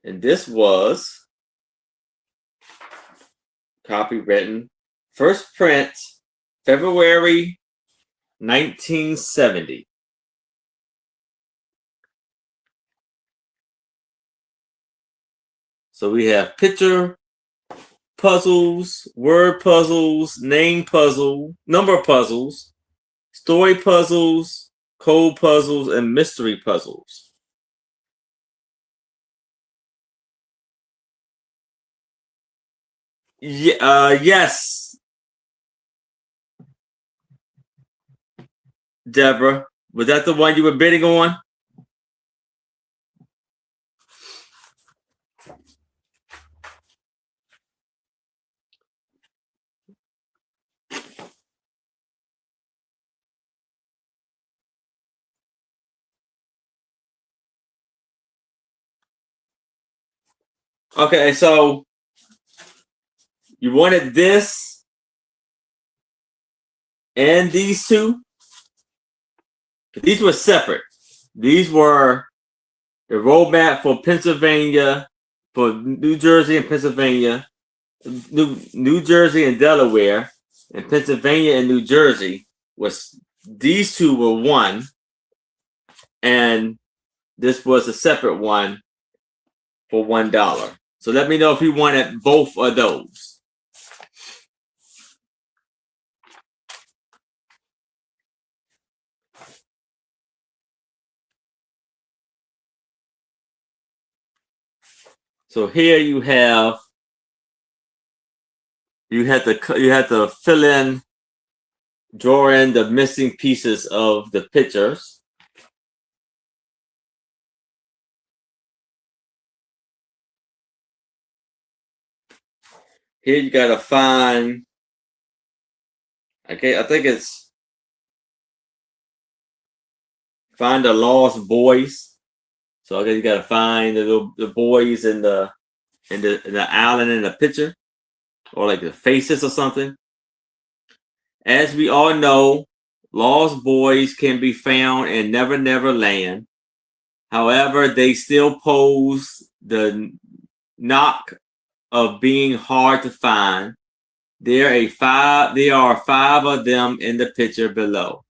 And this was copywritten, first print February 1970. So we have picture puzzles, word puzzles, name puzzle, number puzzles, story puzzles, code puzzles, and mystery puzzles. Yes, Deborah. Was that the one you were bidding on? Okay, so you wanted this and these two? These were separate. These were the roadmap for Pennsylvania, for New Jersey and Pennsylvania, New Jersey and Delaware, and Pennsylvania and New Jersey. Was these two were one, and this was a separate one for $1. So let me know if you wanted both of those. So here you have you had to fill in, draw in the missing pieces of the pictures. Here you gotta find. Okay, I think it's find the lost boys. So I guess you gotta find the boys in the island in the picture, or like the faces or something. As we all know, lost boys can be found in Never Never Land. However, they still pose the knock of being hard to find. There are 5 of them in the picture below.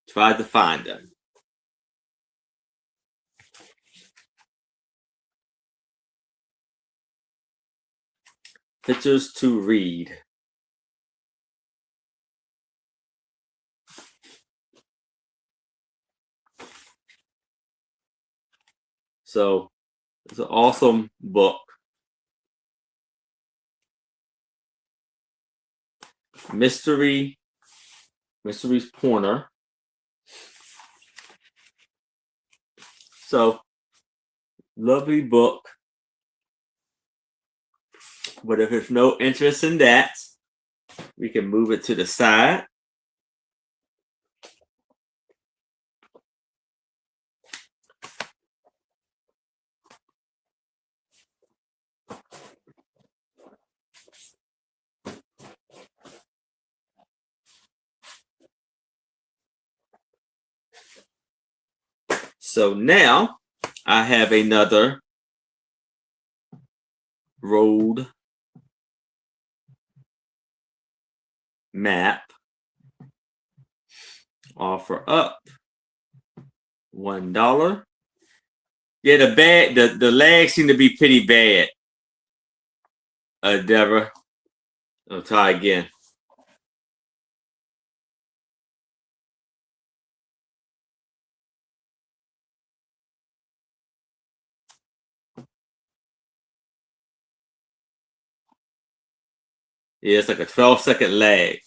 Try to find them. Pictures to read. So it's an awesome book. Mystery's Corner. So lovely book. But if there's no interest in that, we can move it to the side. So now I have another road map. Offer up $1. Yeah, the legs seem to be pretty bad. Deborah, I'll try again. Yeah, it's like a 12-second lag.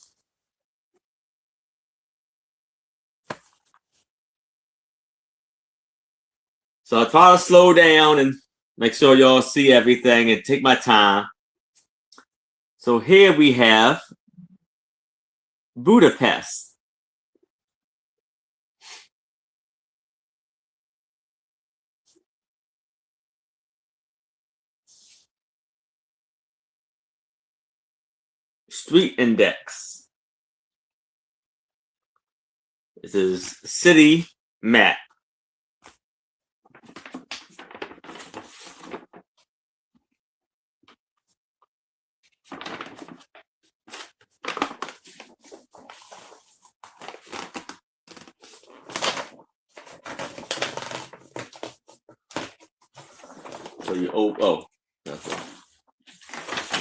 So I'll try to slow down and make sure y'all see everything and take my time. So here we have Budapest. Street index. This is city map. So you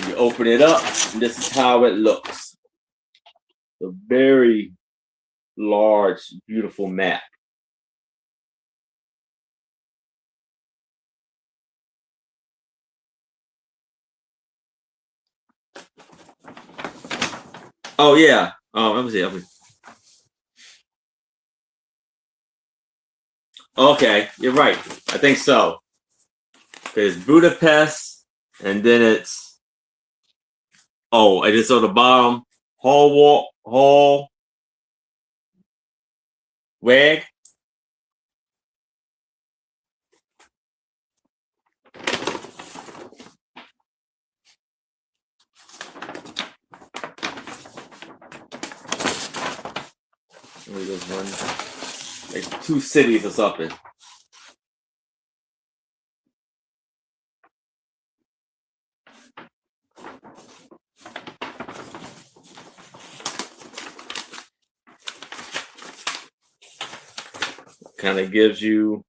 you open it up, and this is how it looks. A very large, beautiful map. Oh yeah. Let me see. Okay, you're right. I think so. There's Budapest, and then it's I just saw the bottom. Hall Wag. There's one, like 2 cities or something. Kind of gives you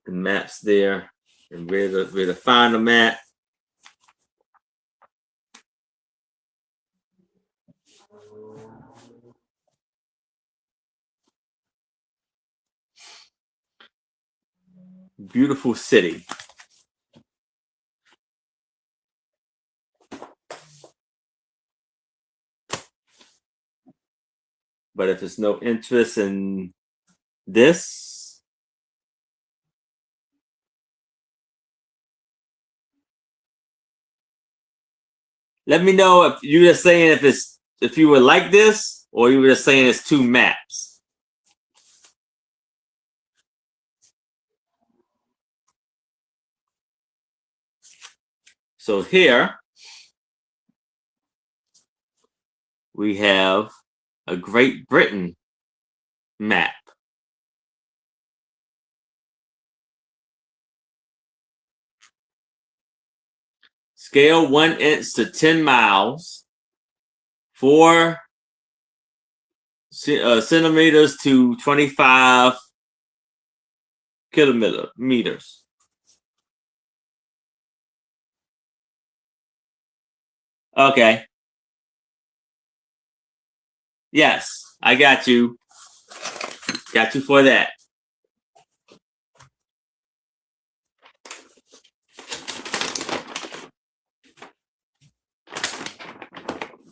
the maps there and where to find the map. Beautiful city. But if there's no interest in this, let me know if you're just saying if you would like this, or you were just saying it's 2 maps. So here we have a Great Britain map. Scale 1 inch to 10 miles. 4 centimeters to 25 meters. Okay. Yes, I got you. Got you for that.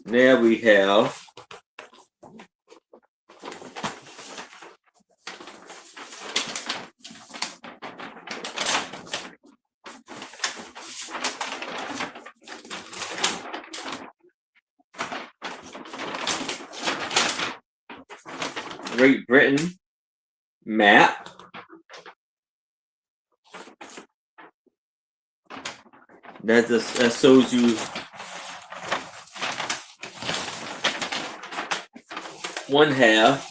There we have Great Britain map. That shows you one half,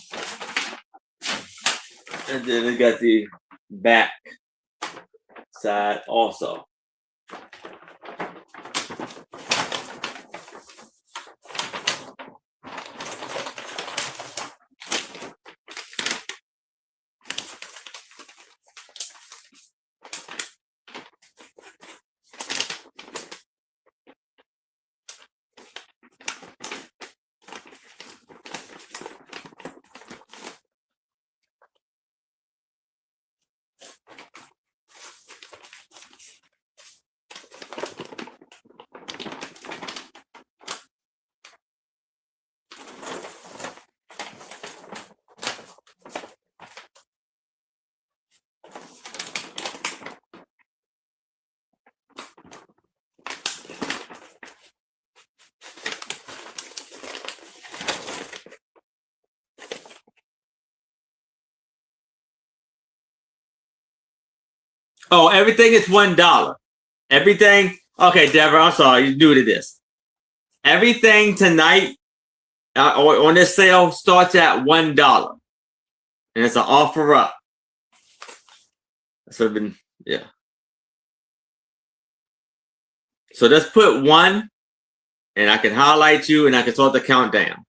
and then it got the back side also. Oh, everything is $1. Everything. Okay, Deborah, I'm sorry. You're new to this. Everything tonight on this sale starts at $1, and it's an offer up. So been yeah. So let's put 1, and I can highlight you, and I can start the countdown.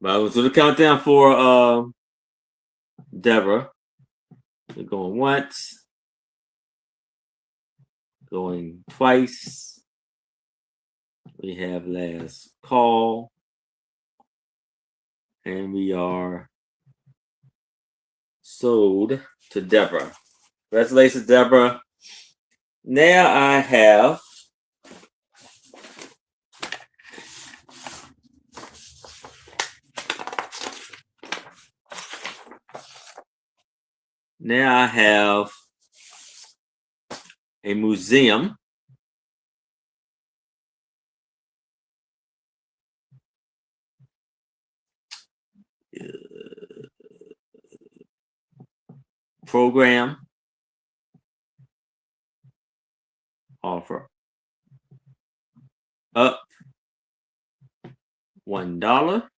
But we'll do the countdown for Deborah. We're going once, going twice. We have last call, and we are sold to Deborah. Congratulations, Deborah. Now I have a museum. Program offer up $1.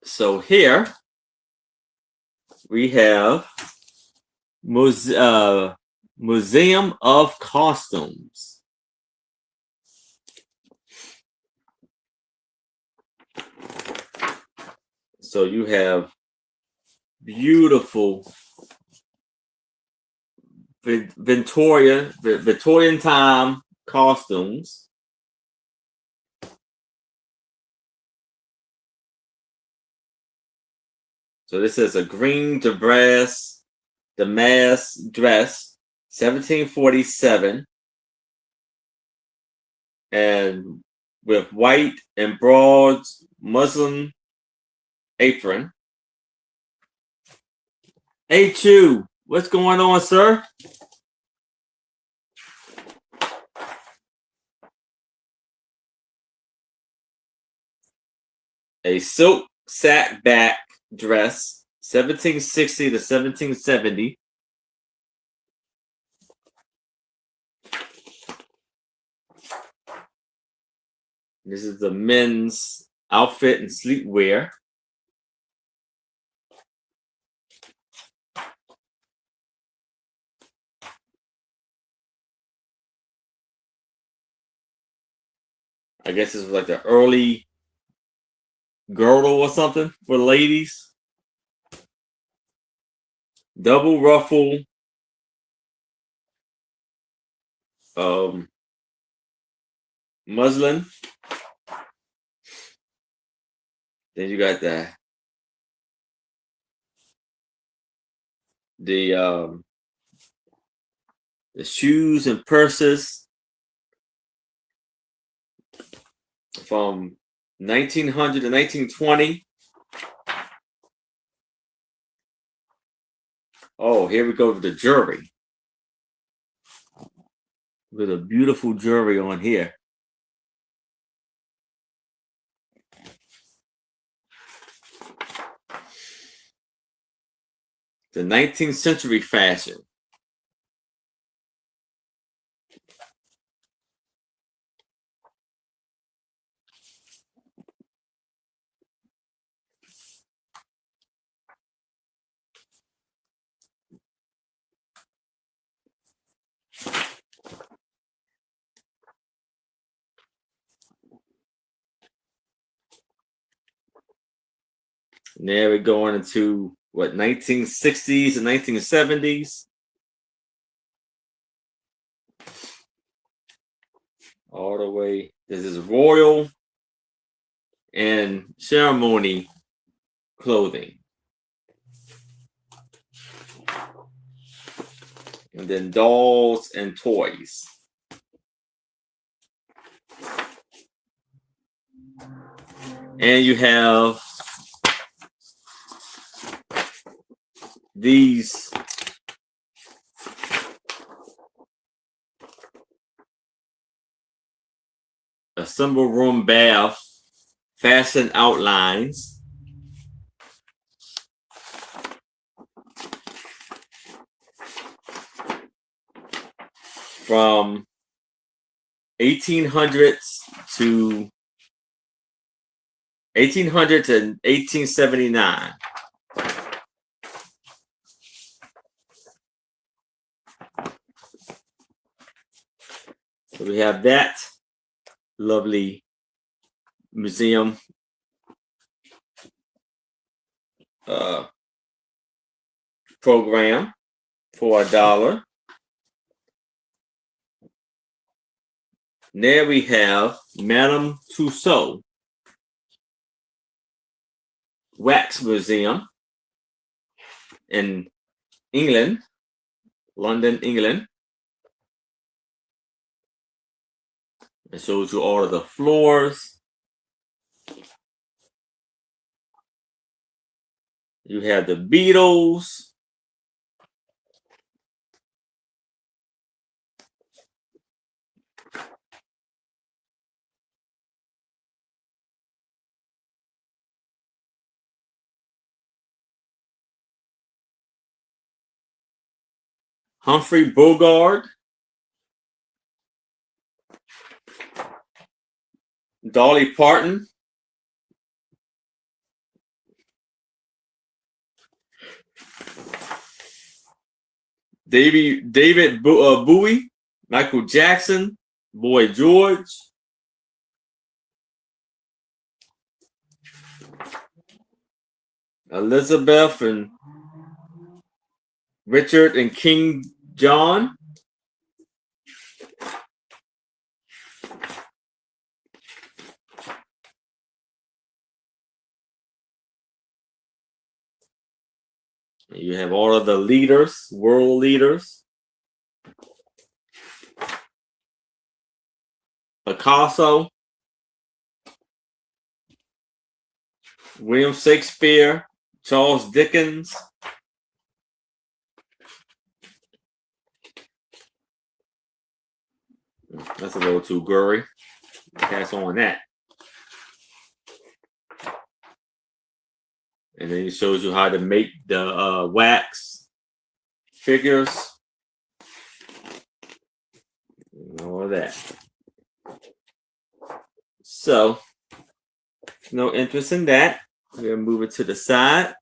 So here we have Museum of Costumes. So you have beautiful Victorian time costumes. So this is a green damask dress, 1747, and with white and broad muslin apron. Hey, Chew, what's going on, sir? a silk sack back dress, 1760 to 1770. This is the men's outfit and sleepwear. I guess this was like the early girdle or something for the ladies. Double ruffle. Muslin. Then you got the shoes and purses from 1900 to 1920. Oh, here we go to the jewelry. With a beautiful jewelry on here. The 19th century fashion. And there we're going into what, 1960s and 1970s. All the way. This is royal and ceremony clothing. And then dolls and toys. And you have these assemble room bath fashion outlines. From 1800s to 1800 to 1879. So we have that lovely museum program for $1. There we have Madame Tussauds Wax Museum in England, London, England. It shows you all of the floors. You have the Beatles. Humphrey Bogart. Dolly Parton. David Bowie. Michael Jackson. Boy George. Elizabeth and Richard and King John. You have all of the leaders, world leaders. Picasso. William Shakespeare. Charles Dickens. That's a little too gory. Pass on that. And then it shows you how to make the wax figures. And all of that. So, no interest in that. We're going to move it to the side.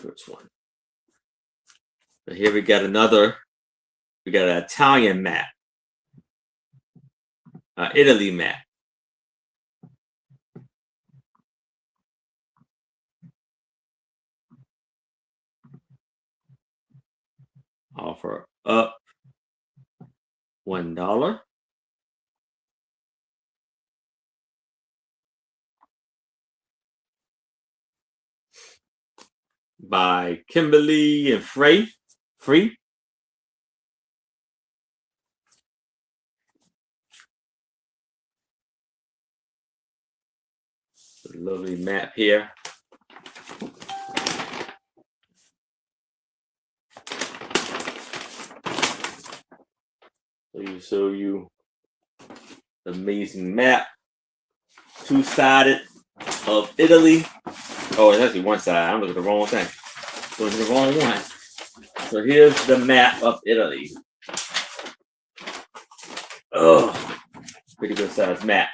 Which one? So here we got an Italian map, Italy map. Offer up $1. By Kimberly and Free. A lovely map here. Show you the amazing map. Two-sided of Italy. Oh, it's actually one side. I'm looking at the wrong thing. Going to the wrong one. So here's the map of Italy. Oh, pretty good size map.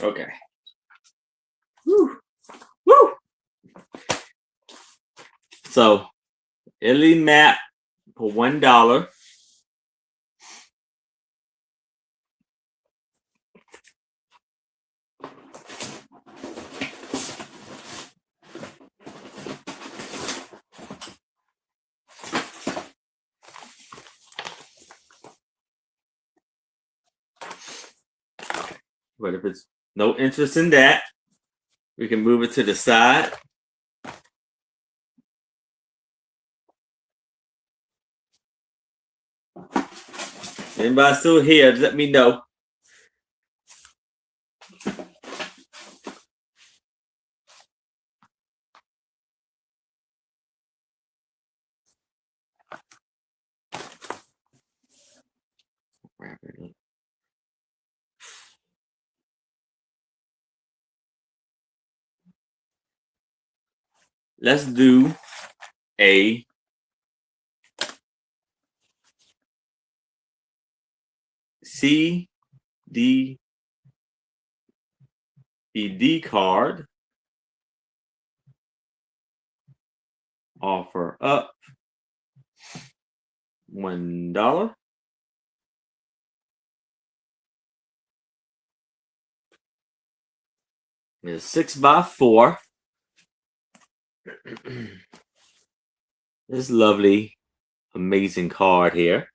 Okay. Woo. Woo. So, Italy map for $1. But if it's no interest in that, we can move it to the side. Anybody still here? Let me know. Let's do a CDED card. Offer up $1. It's 6x4. This lovely, amazing card here.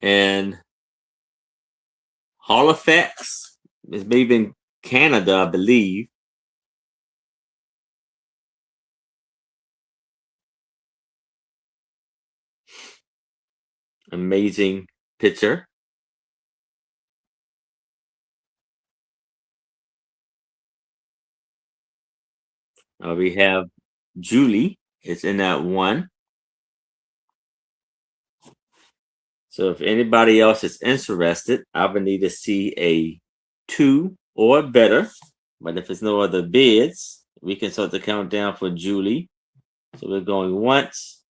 And Halifax is made in Canada, I believe. Amazing picture. We have Julie. It's in that one. So if anybody else is interested, I would need to see a 2 or better. But if there's no other bids, we can start the countdown for Julie. So we're going once.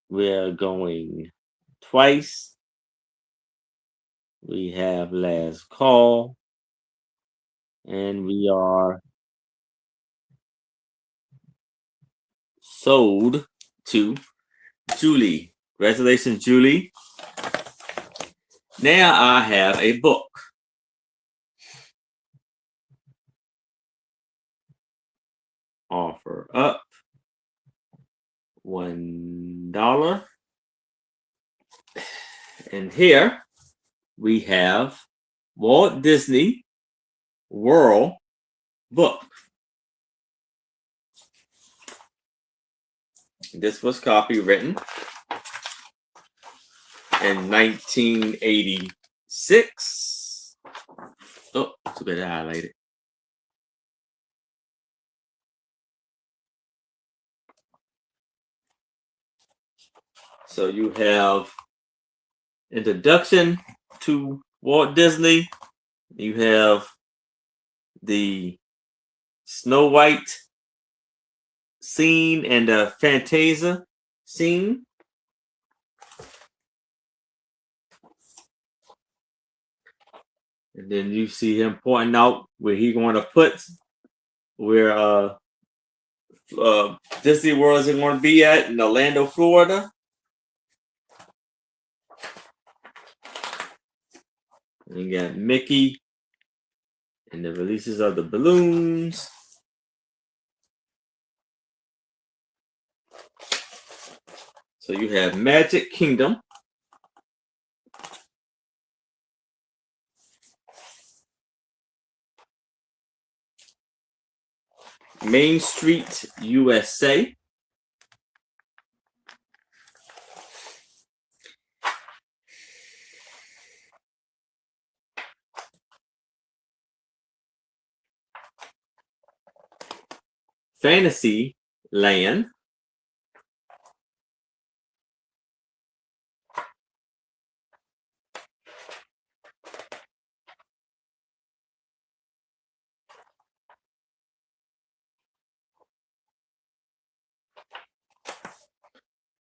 We're going twice. We have last call. And we are sold to Julie. Congratulations, Julie. Now I have a book. Offer up $1. And here we have Walt Disney World book. This was copywritten in 1986. Oh, too bad I highlighted. So you have introduction to Walt Disney. You have the Snow White scene and the Fantasia scene. And then you see him pointing out where he's going to put where Disney World is going to be at in Orlando, Florida. And you got Mickey and the releases of the balloons. So you have Magic Kingdom. Main Street, USA. Fantasy Land.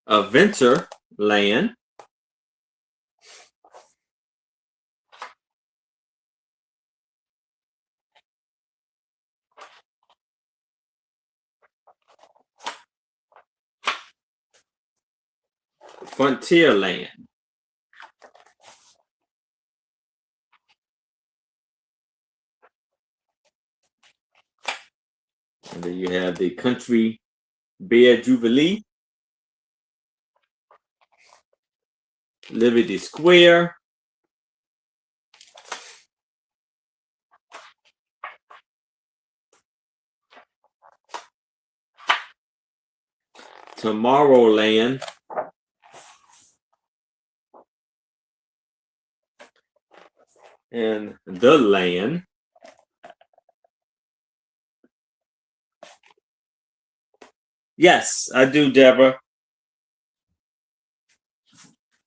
Adventure Land. Frontierland. And then you have the Country Bear Jubilee. Liberty Square. Tomorrowland. And The Land. Yes, I do, Deborah.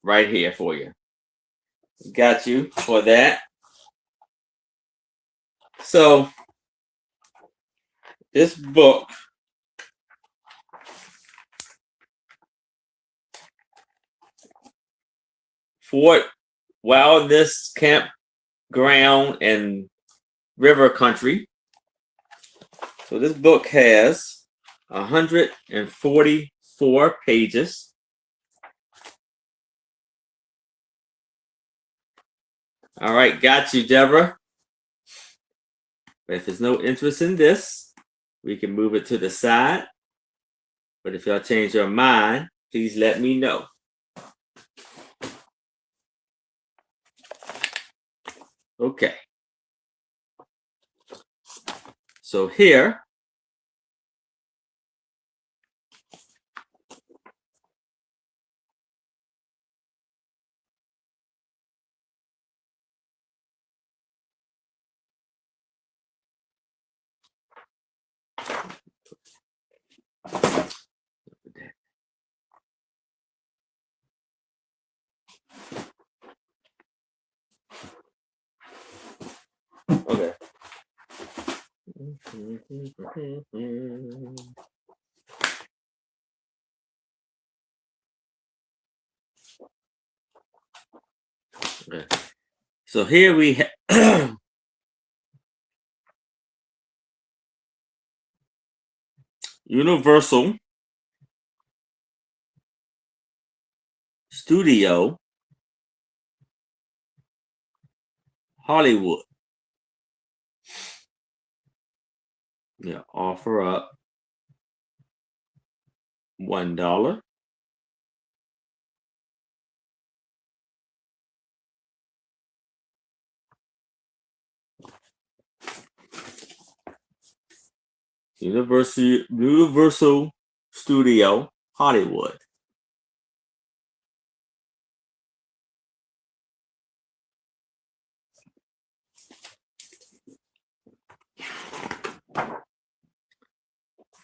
Right here for you. Got you for that. So, this book Fort Wilderness Campground and River Country. So this book has 144 pages. All right, got you, Deborah. But if there's no interest in this, we can move it to the side. But if y'all change your mind, please let me know. Okay. So here, okay. Okay. So here we have Universal Studio Hollywood. Yeah, offer up $1. Universal Studio Hollywood.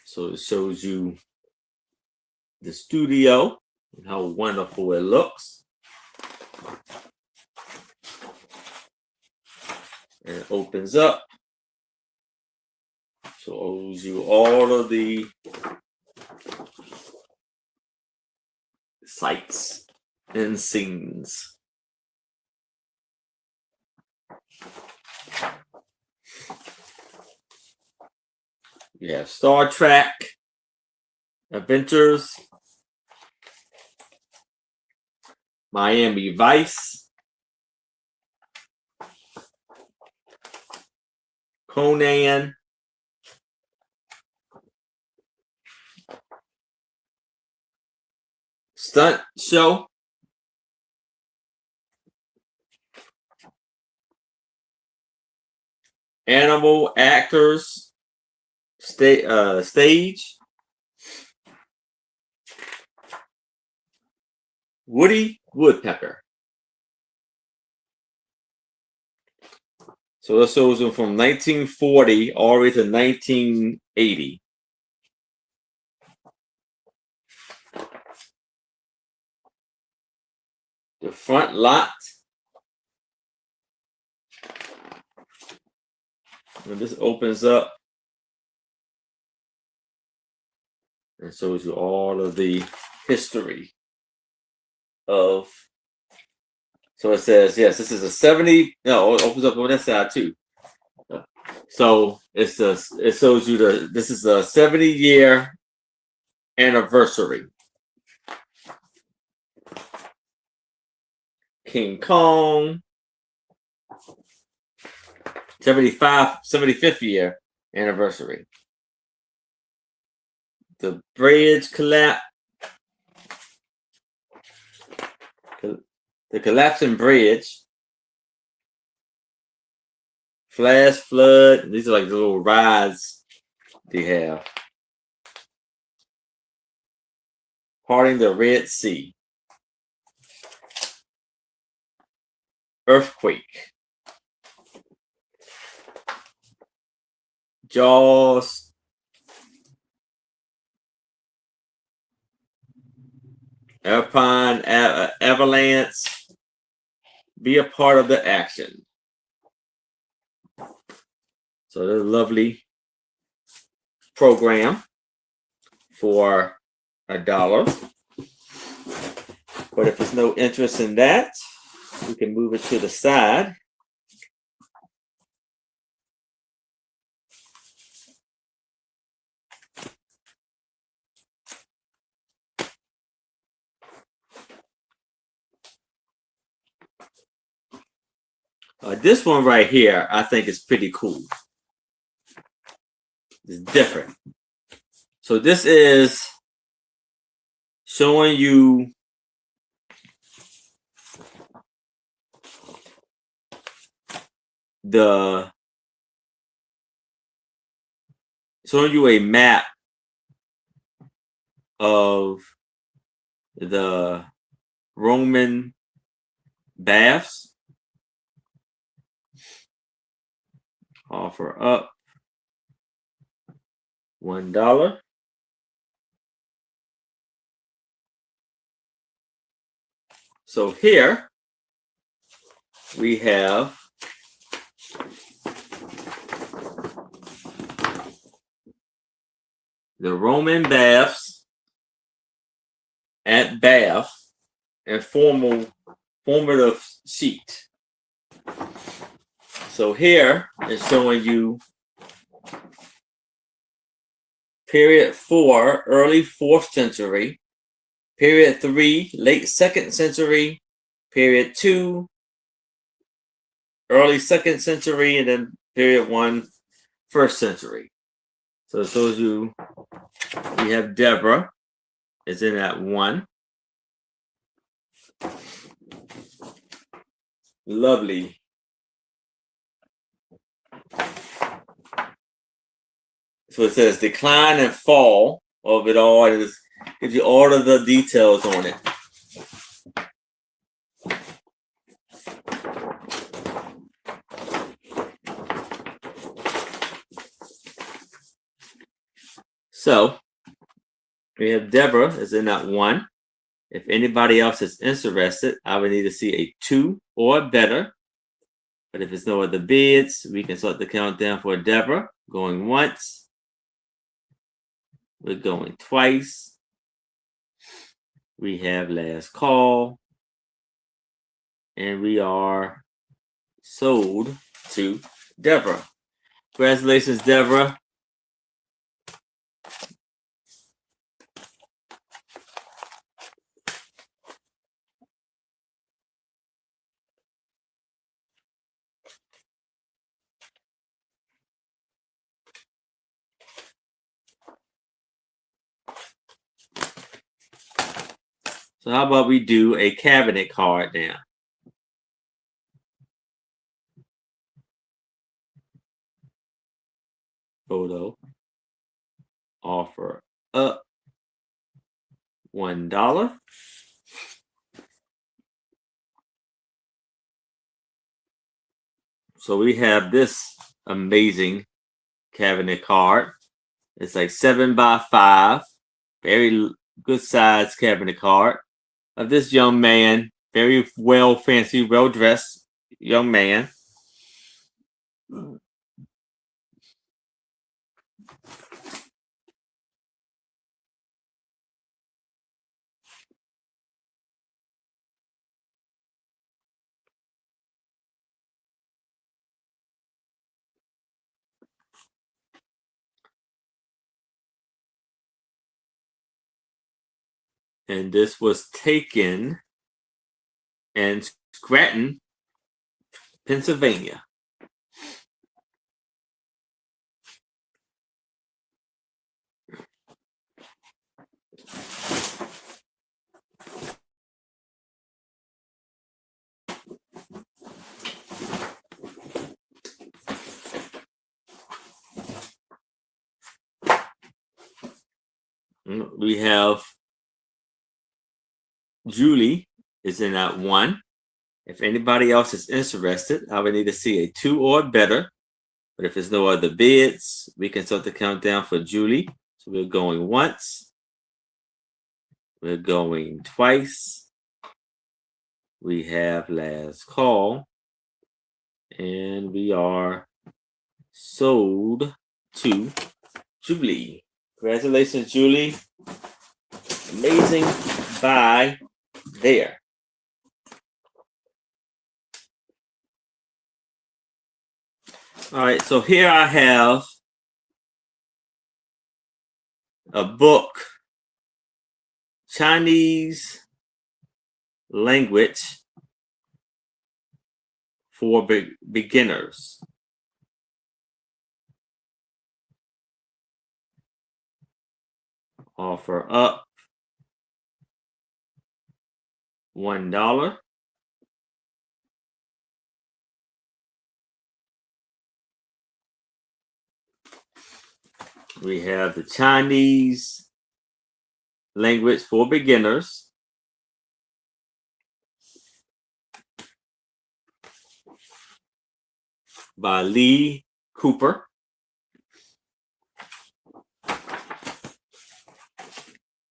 So it shows you the studio and how wonderful it looks. And it opens up. Shows you all of the sights and scenes. You have Star Trek, Adventures, Miami Vice, Conan, Stunt Show, Animal Actors, Stage, Woody Woodpecker. So that shows them from 1940 all the way to 1980. The front lot. When this opens up, and shows you all of the history of. So it says, yes, this is a 70. No, it opens up on that side too. So it shows you this is a 70-year anniversary. King Kong, 75th year anniversary. The bridge collapse, the collapsing bridge, flash flood. These are like the little rides they have. Parting the Red Sea. Earthquake. Jaws. Alpine avalanche. Be a part of the action. So there's a lovely program for $1. But if there's no interest in that, we can move it to the side. This one right here, I think is pretty cool. It's different. So this is showing you the showing you a map of the Roman baths. Offer up $1. So here we have the Roman baths at Bath and formative sheet. So here it's showing you period 4, early 4th century, period 3, late 2nd century, period 2, early 2nd century, and then period 1, 1st century. So it shows you we have Deborah is in at 1. Lovely. So it says decline and fall of it all. It gives you all of the details on it. So we have Deborah is in that 1. If anybody else is interested, I would need to see a 2 or better. But if it's no other bids, we can start the countdown for Deborah. Going once. We're going twice. We have last call. And we are sold to Deborah. Congratulations, Deborah. So how about we do a cabinet card now? Photo. Offer up $1. So we have this amazing cabinet card. It's like 7x5, very good size cabinet card of this young man, very well fancy, well dressed young man. And this was taken in Scranton, Pennsylvania. We have Julie is in that 1. If anybody else is interested, I would need to see a 2 or better. But if there's no other bids, we can start the countdown for Julie. So we're going once. We're going twice. We have last call. And we are sold to Julie. Congratulations, Julie. Amazing buy there. All right, so here I have a book, Chinese language for beginners. Offer up $1. We have the Chinese language for beginners by Lee Cooper.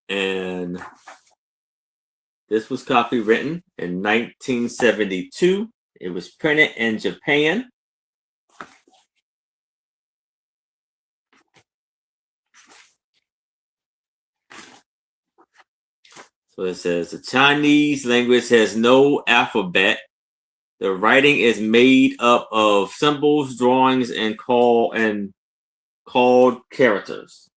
And this was copywritten in 1972. It was printed in Japan. So it says the Chinese language has no alphabet. The writing is made up of symbols, drawings, and called characters.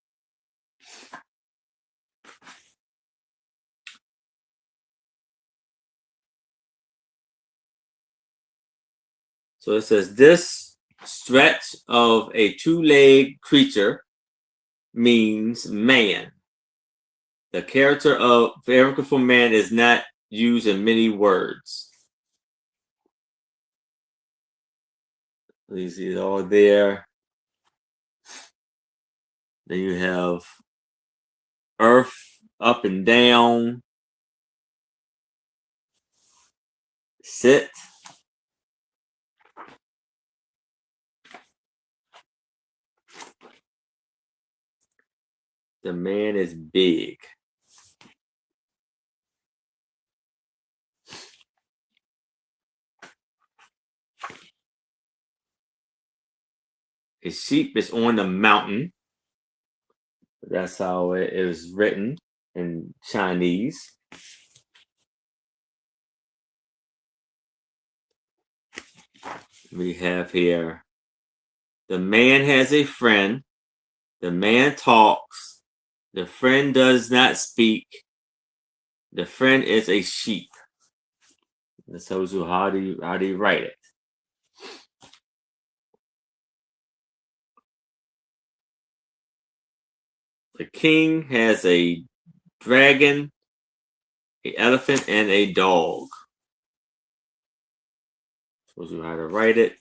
So it says this stretch of a two-legged creature means man. The character of American for man is not used in many words. These are all there. Then you have earth, up and down, sit. The man is big. His sheep is on the mountain. That's how it is written in Chinese. We have here, the man has a friend. The man talks. The friend does not speak. The friend is a sheep. That tells you how do you write it. The king has a dragon, an elephant, and a dog. Tells you how to write it.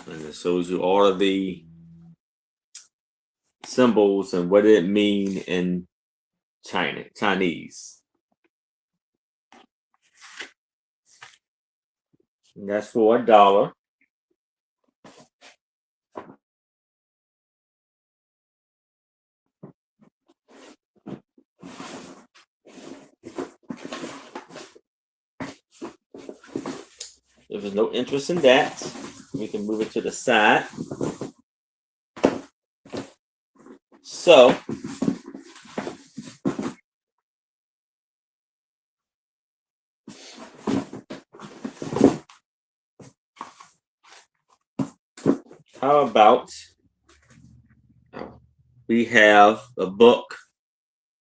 And it shows you all of the symbols and what it mean in Chinese. And that's for $1. If there's no interest in that, we can move it to the side. So, how about we have a book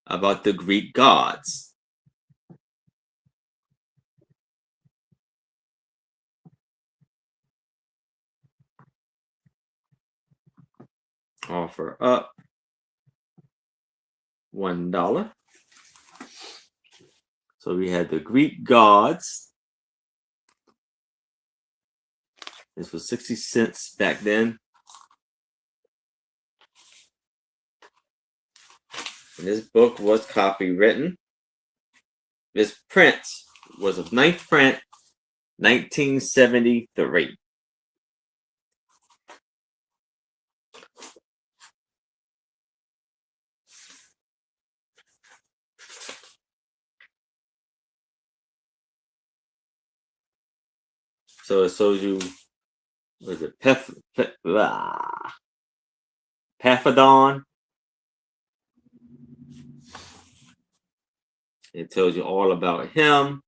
about the Greek gods? Offer up $1. So we had the Greek gods. This was 60 cents back then. And this book was copywritten. This print was of 9th print, 1973. So it shows you, was it Paphodon? It tells you all about him.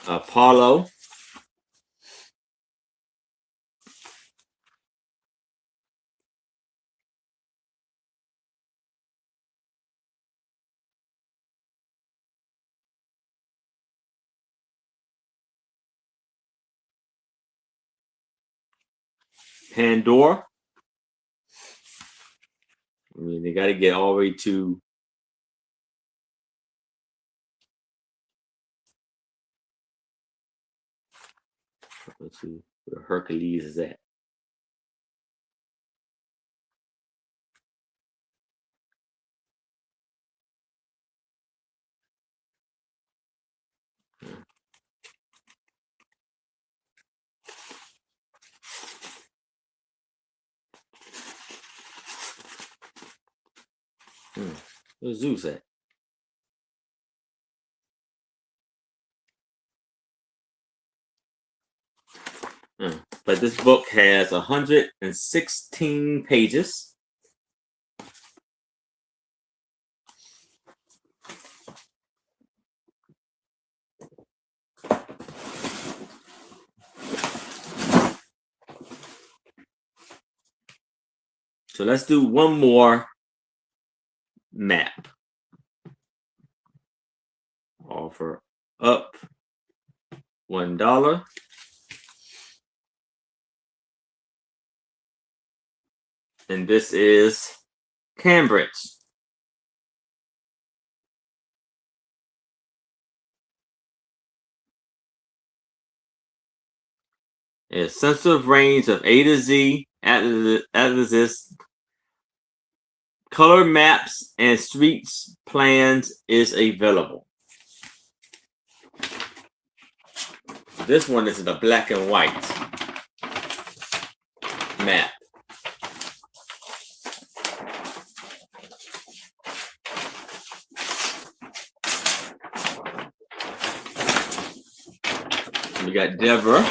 Apollo, Pandora. I mean, they got to get all the way to let's see where Hercules is at. Where's Zeus at? But this book has 116 pages. So let's do one more map. Offer up $1. And this is Cambridge. A sensitive range of A to Z atlases, color maps, and streets plans is available. This one is in a black and white map. We got Deborah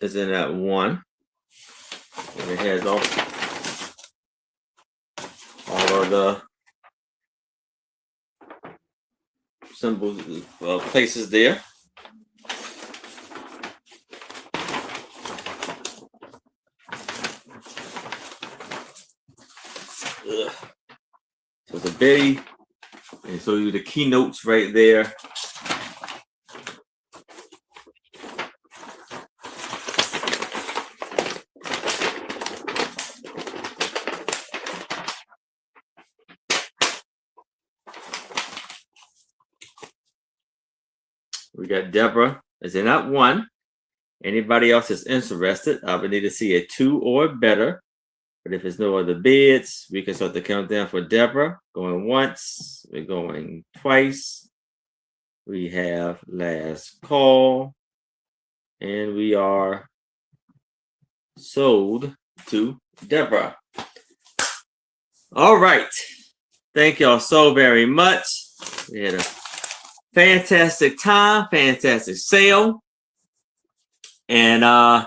is in that one. And it has all of the symbols, places there. So it's a Betty, and so you the keynotes right there. We got Deborah is in that one. Anybody else is interested, I would need to see a 2 or better. But if there's no other bids, we can start the countdown for Deborah. Going once, we're going twice. We have last call. And we are sold to Deborah. All right. Thank y'all so very much. We had a fantastic time, fantastic sale. And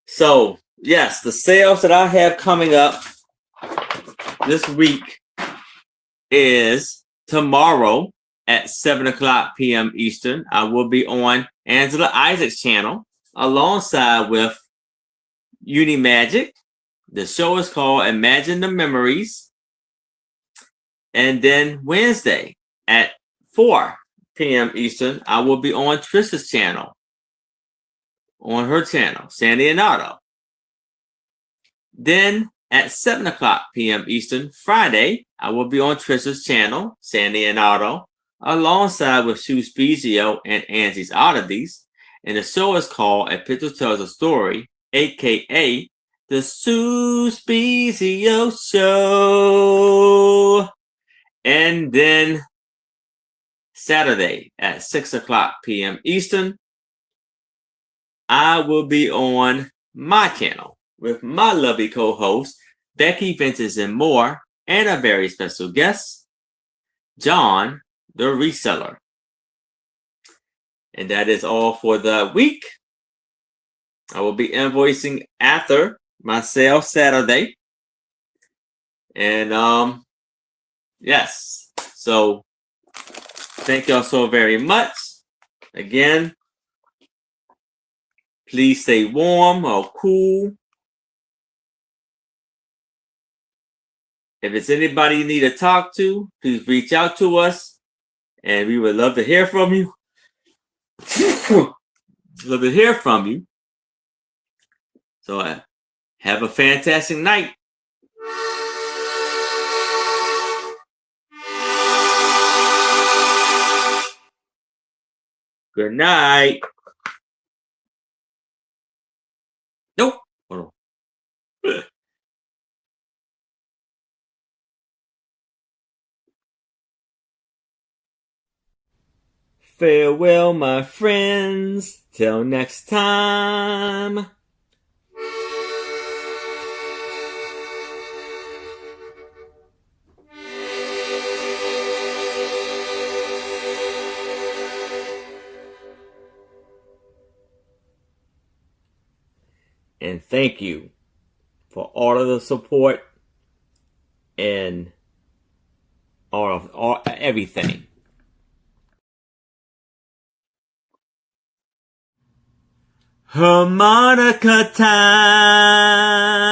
so yes, the sales that I have coming up this week is tomorrow at 7:00 p.m. Eastern. I will be on Angela Isaac's channel alongside with Uni Magic. The show is called Imagine the Memories. And then Wednesday at 4 p.m. Eastern, I will be on Trisha's channel. On her channel, Sandy and Otto. Then at 7:00 p.m. Eastern, Friday, I will be on Trisha's channel, Sandy and Otto, alongside with Sue Spezio and Angie's Oddities. And the show is called A Picture Tells a Story, aka the Sue Spezio Show. And then Saturday at 6:00 p.m. Eastern, I will be on my channel with my lovely co-host, Becky Vinces and More, and a very special guest, John, the Reseller. And that is all for the week. I will be invoicing after my sale Saturday. And yes, so Thank y'all so very much. Again, please stay warm or cool. If it's anybody you need to talk to, please reach out to us, and we would love to hear from you. Love to hear from you. So have a fantastic night. Good night. Nope. Hold on. Farewell, my friends. Till next time. And thank you for all of the support and all everything. Harmonica time.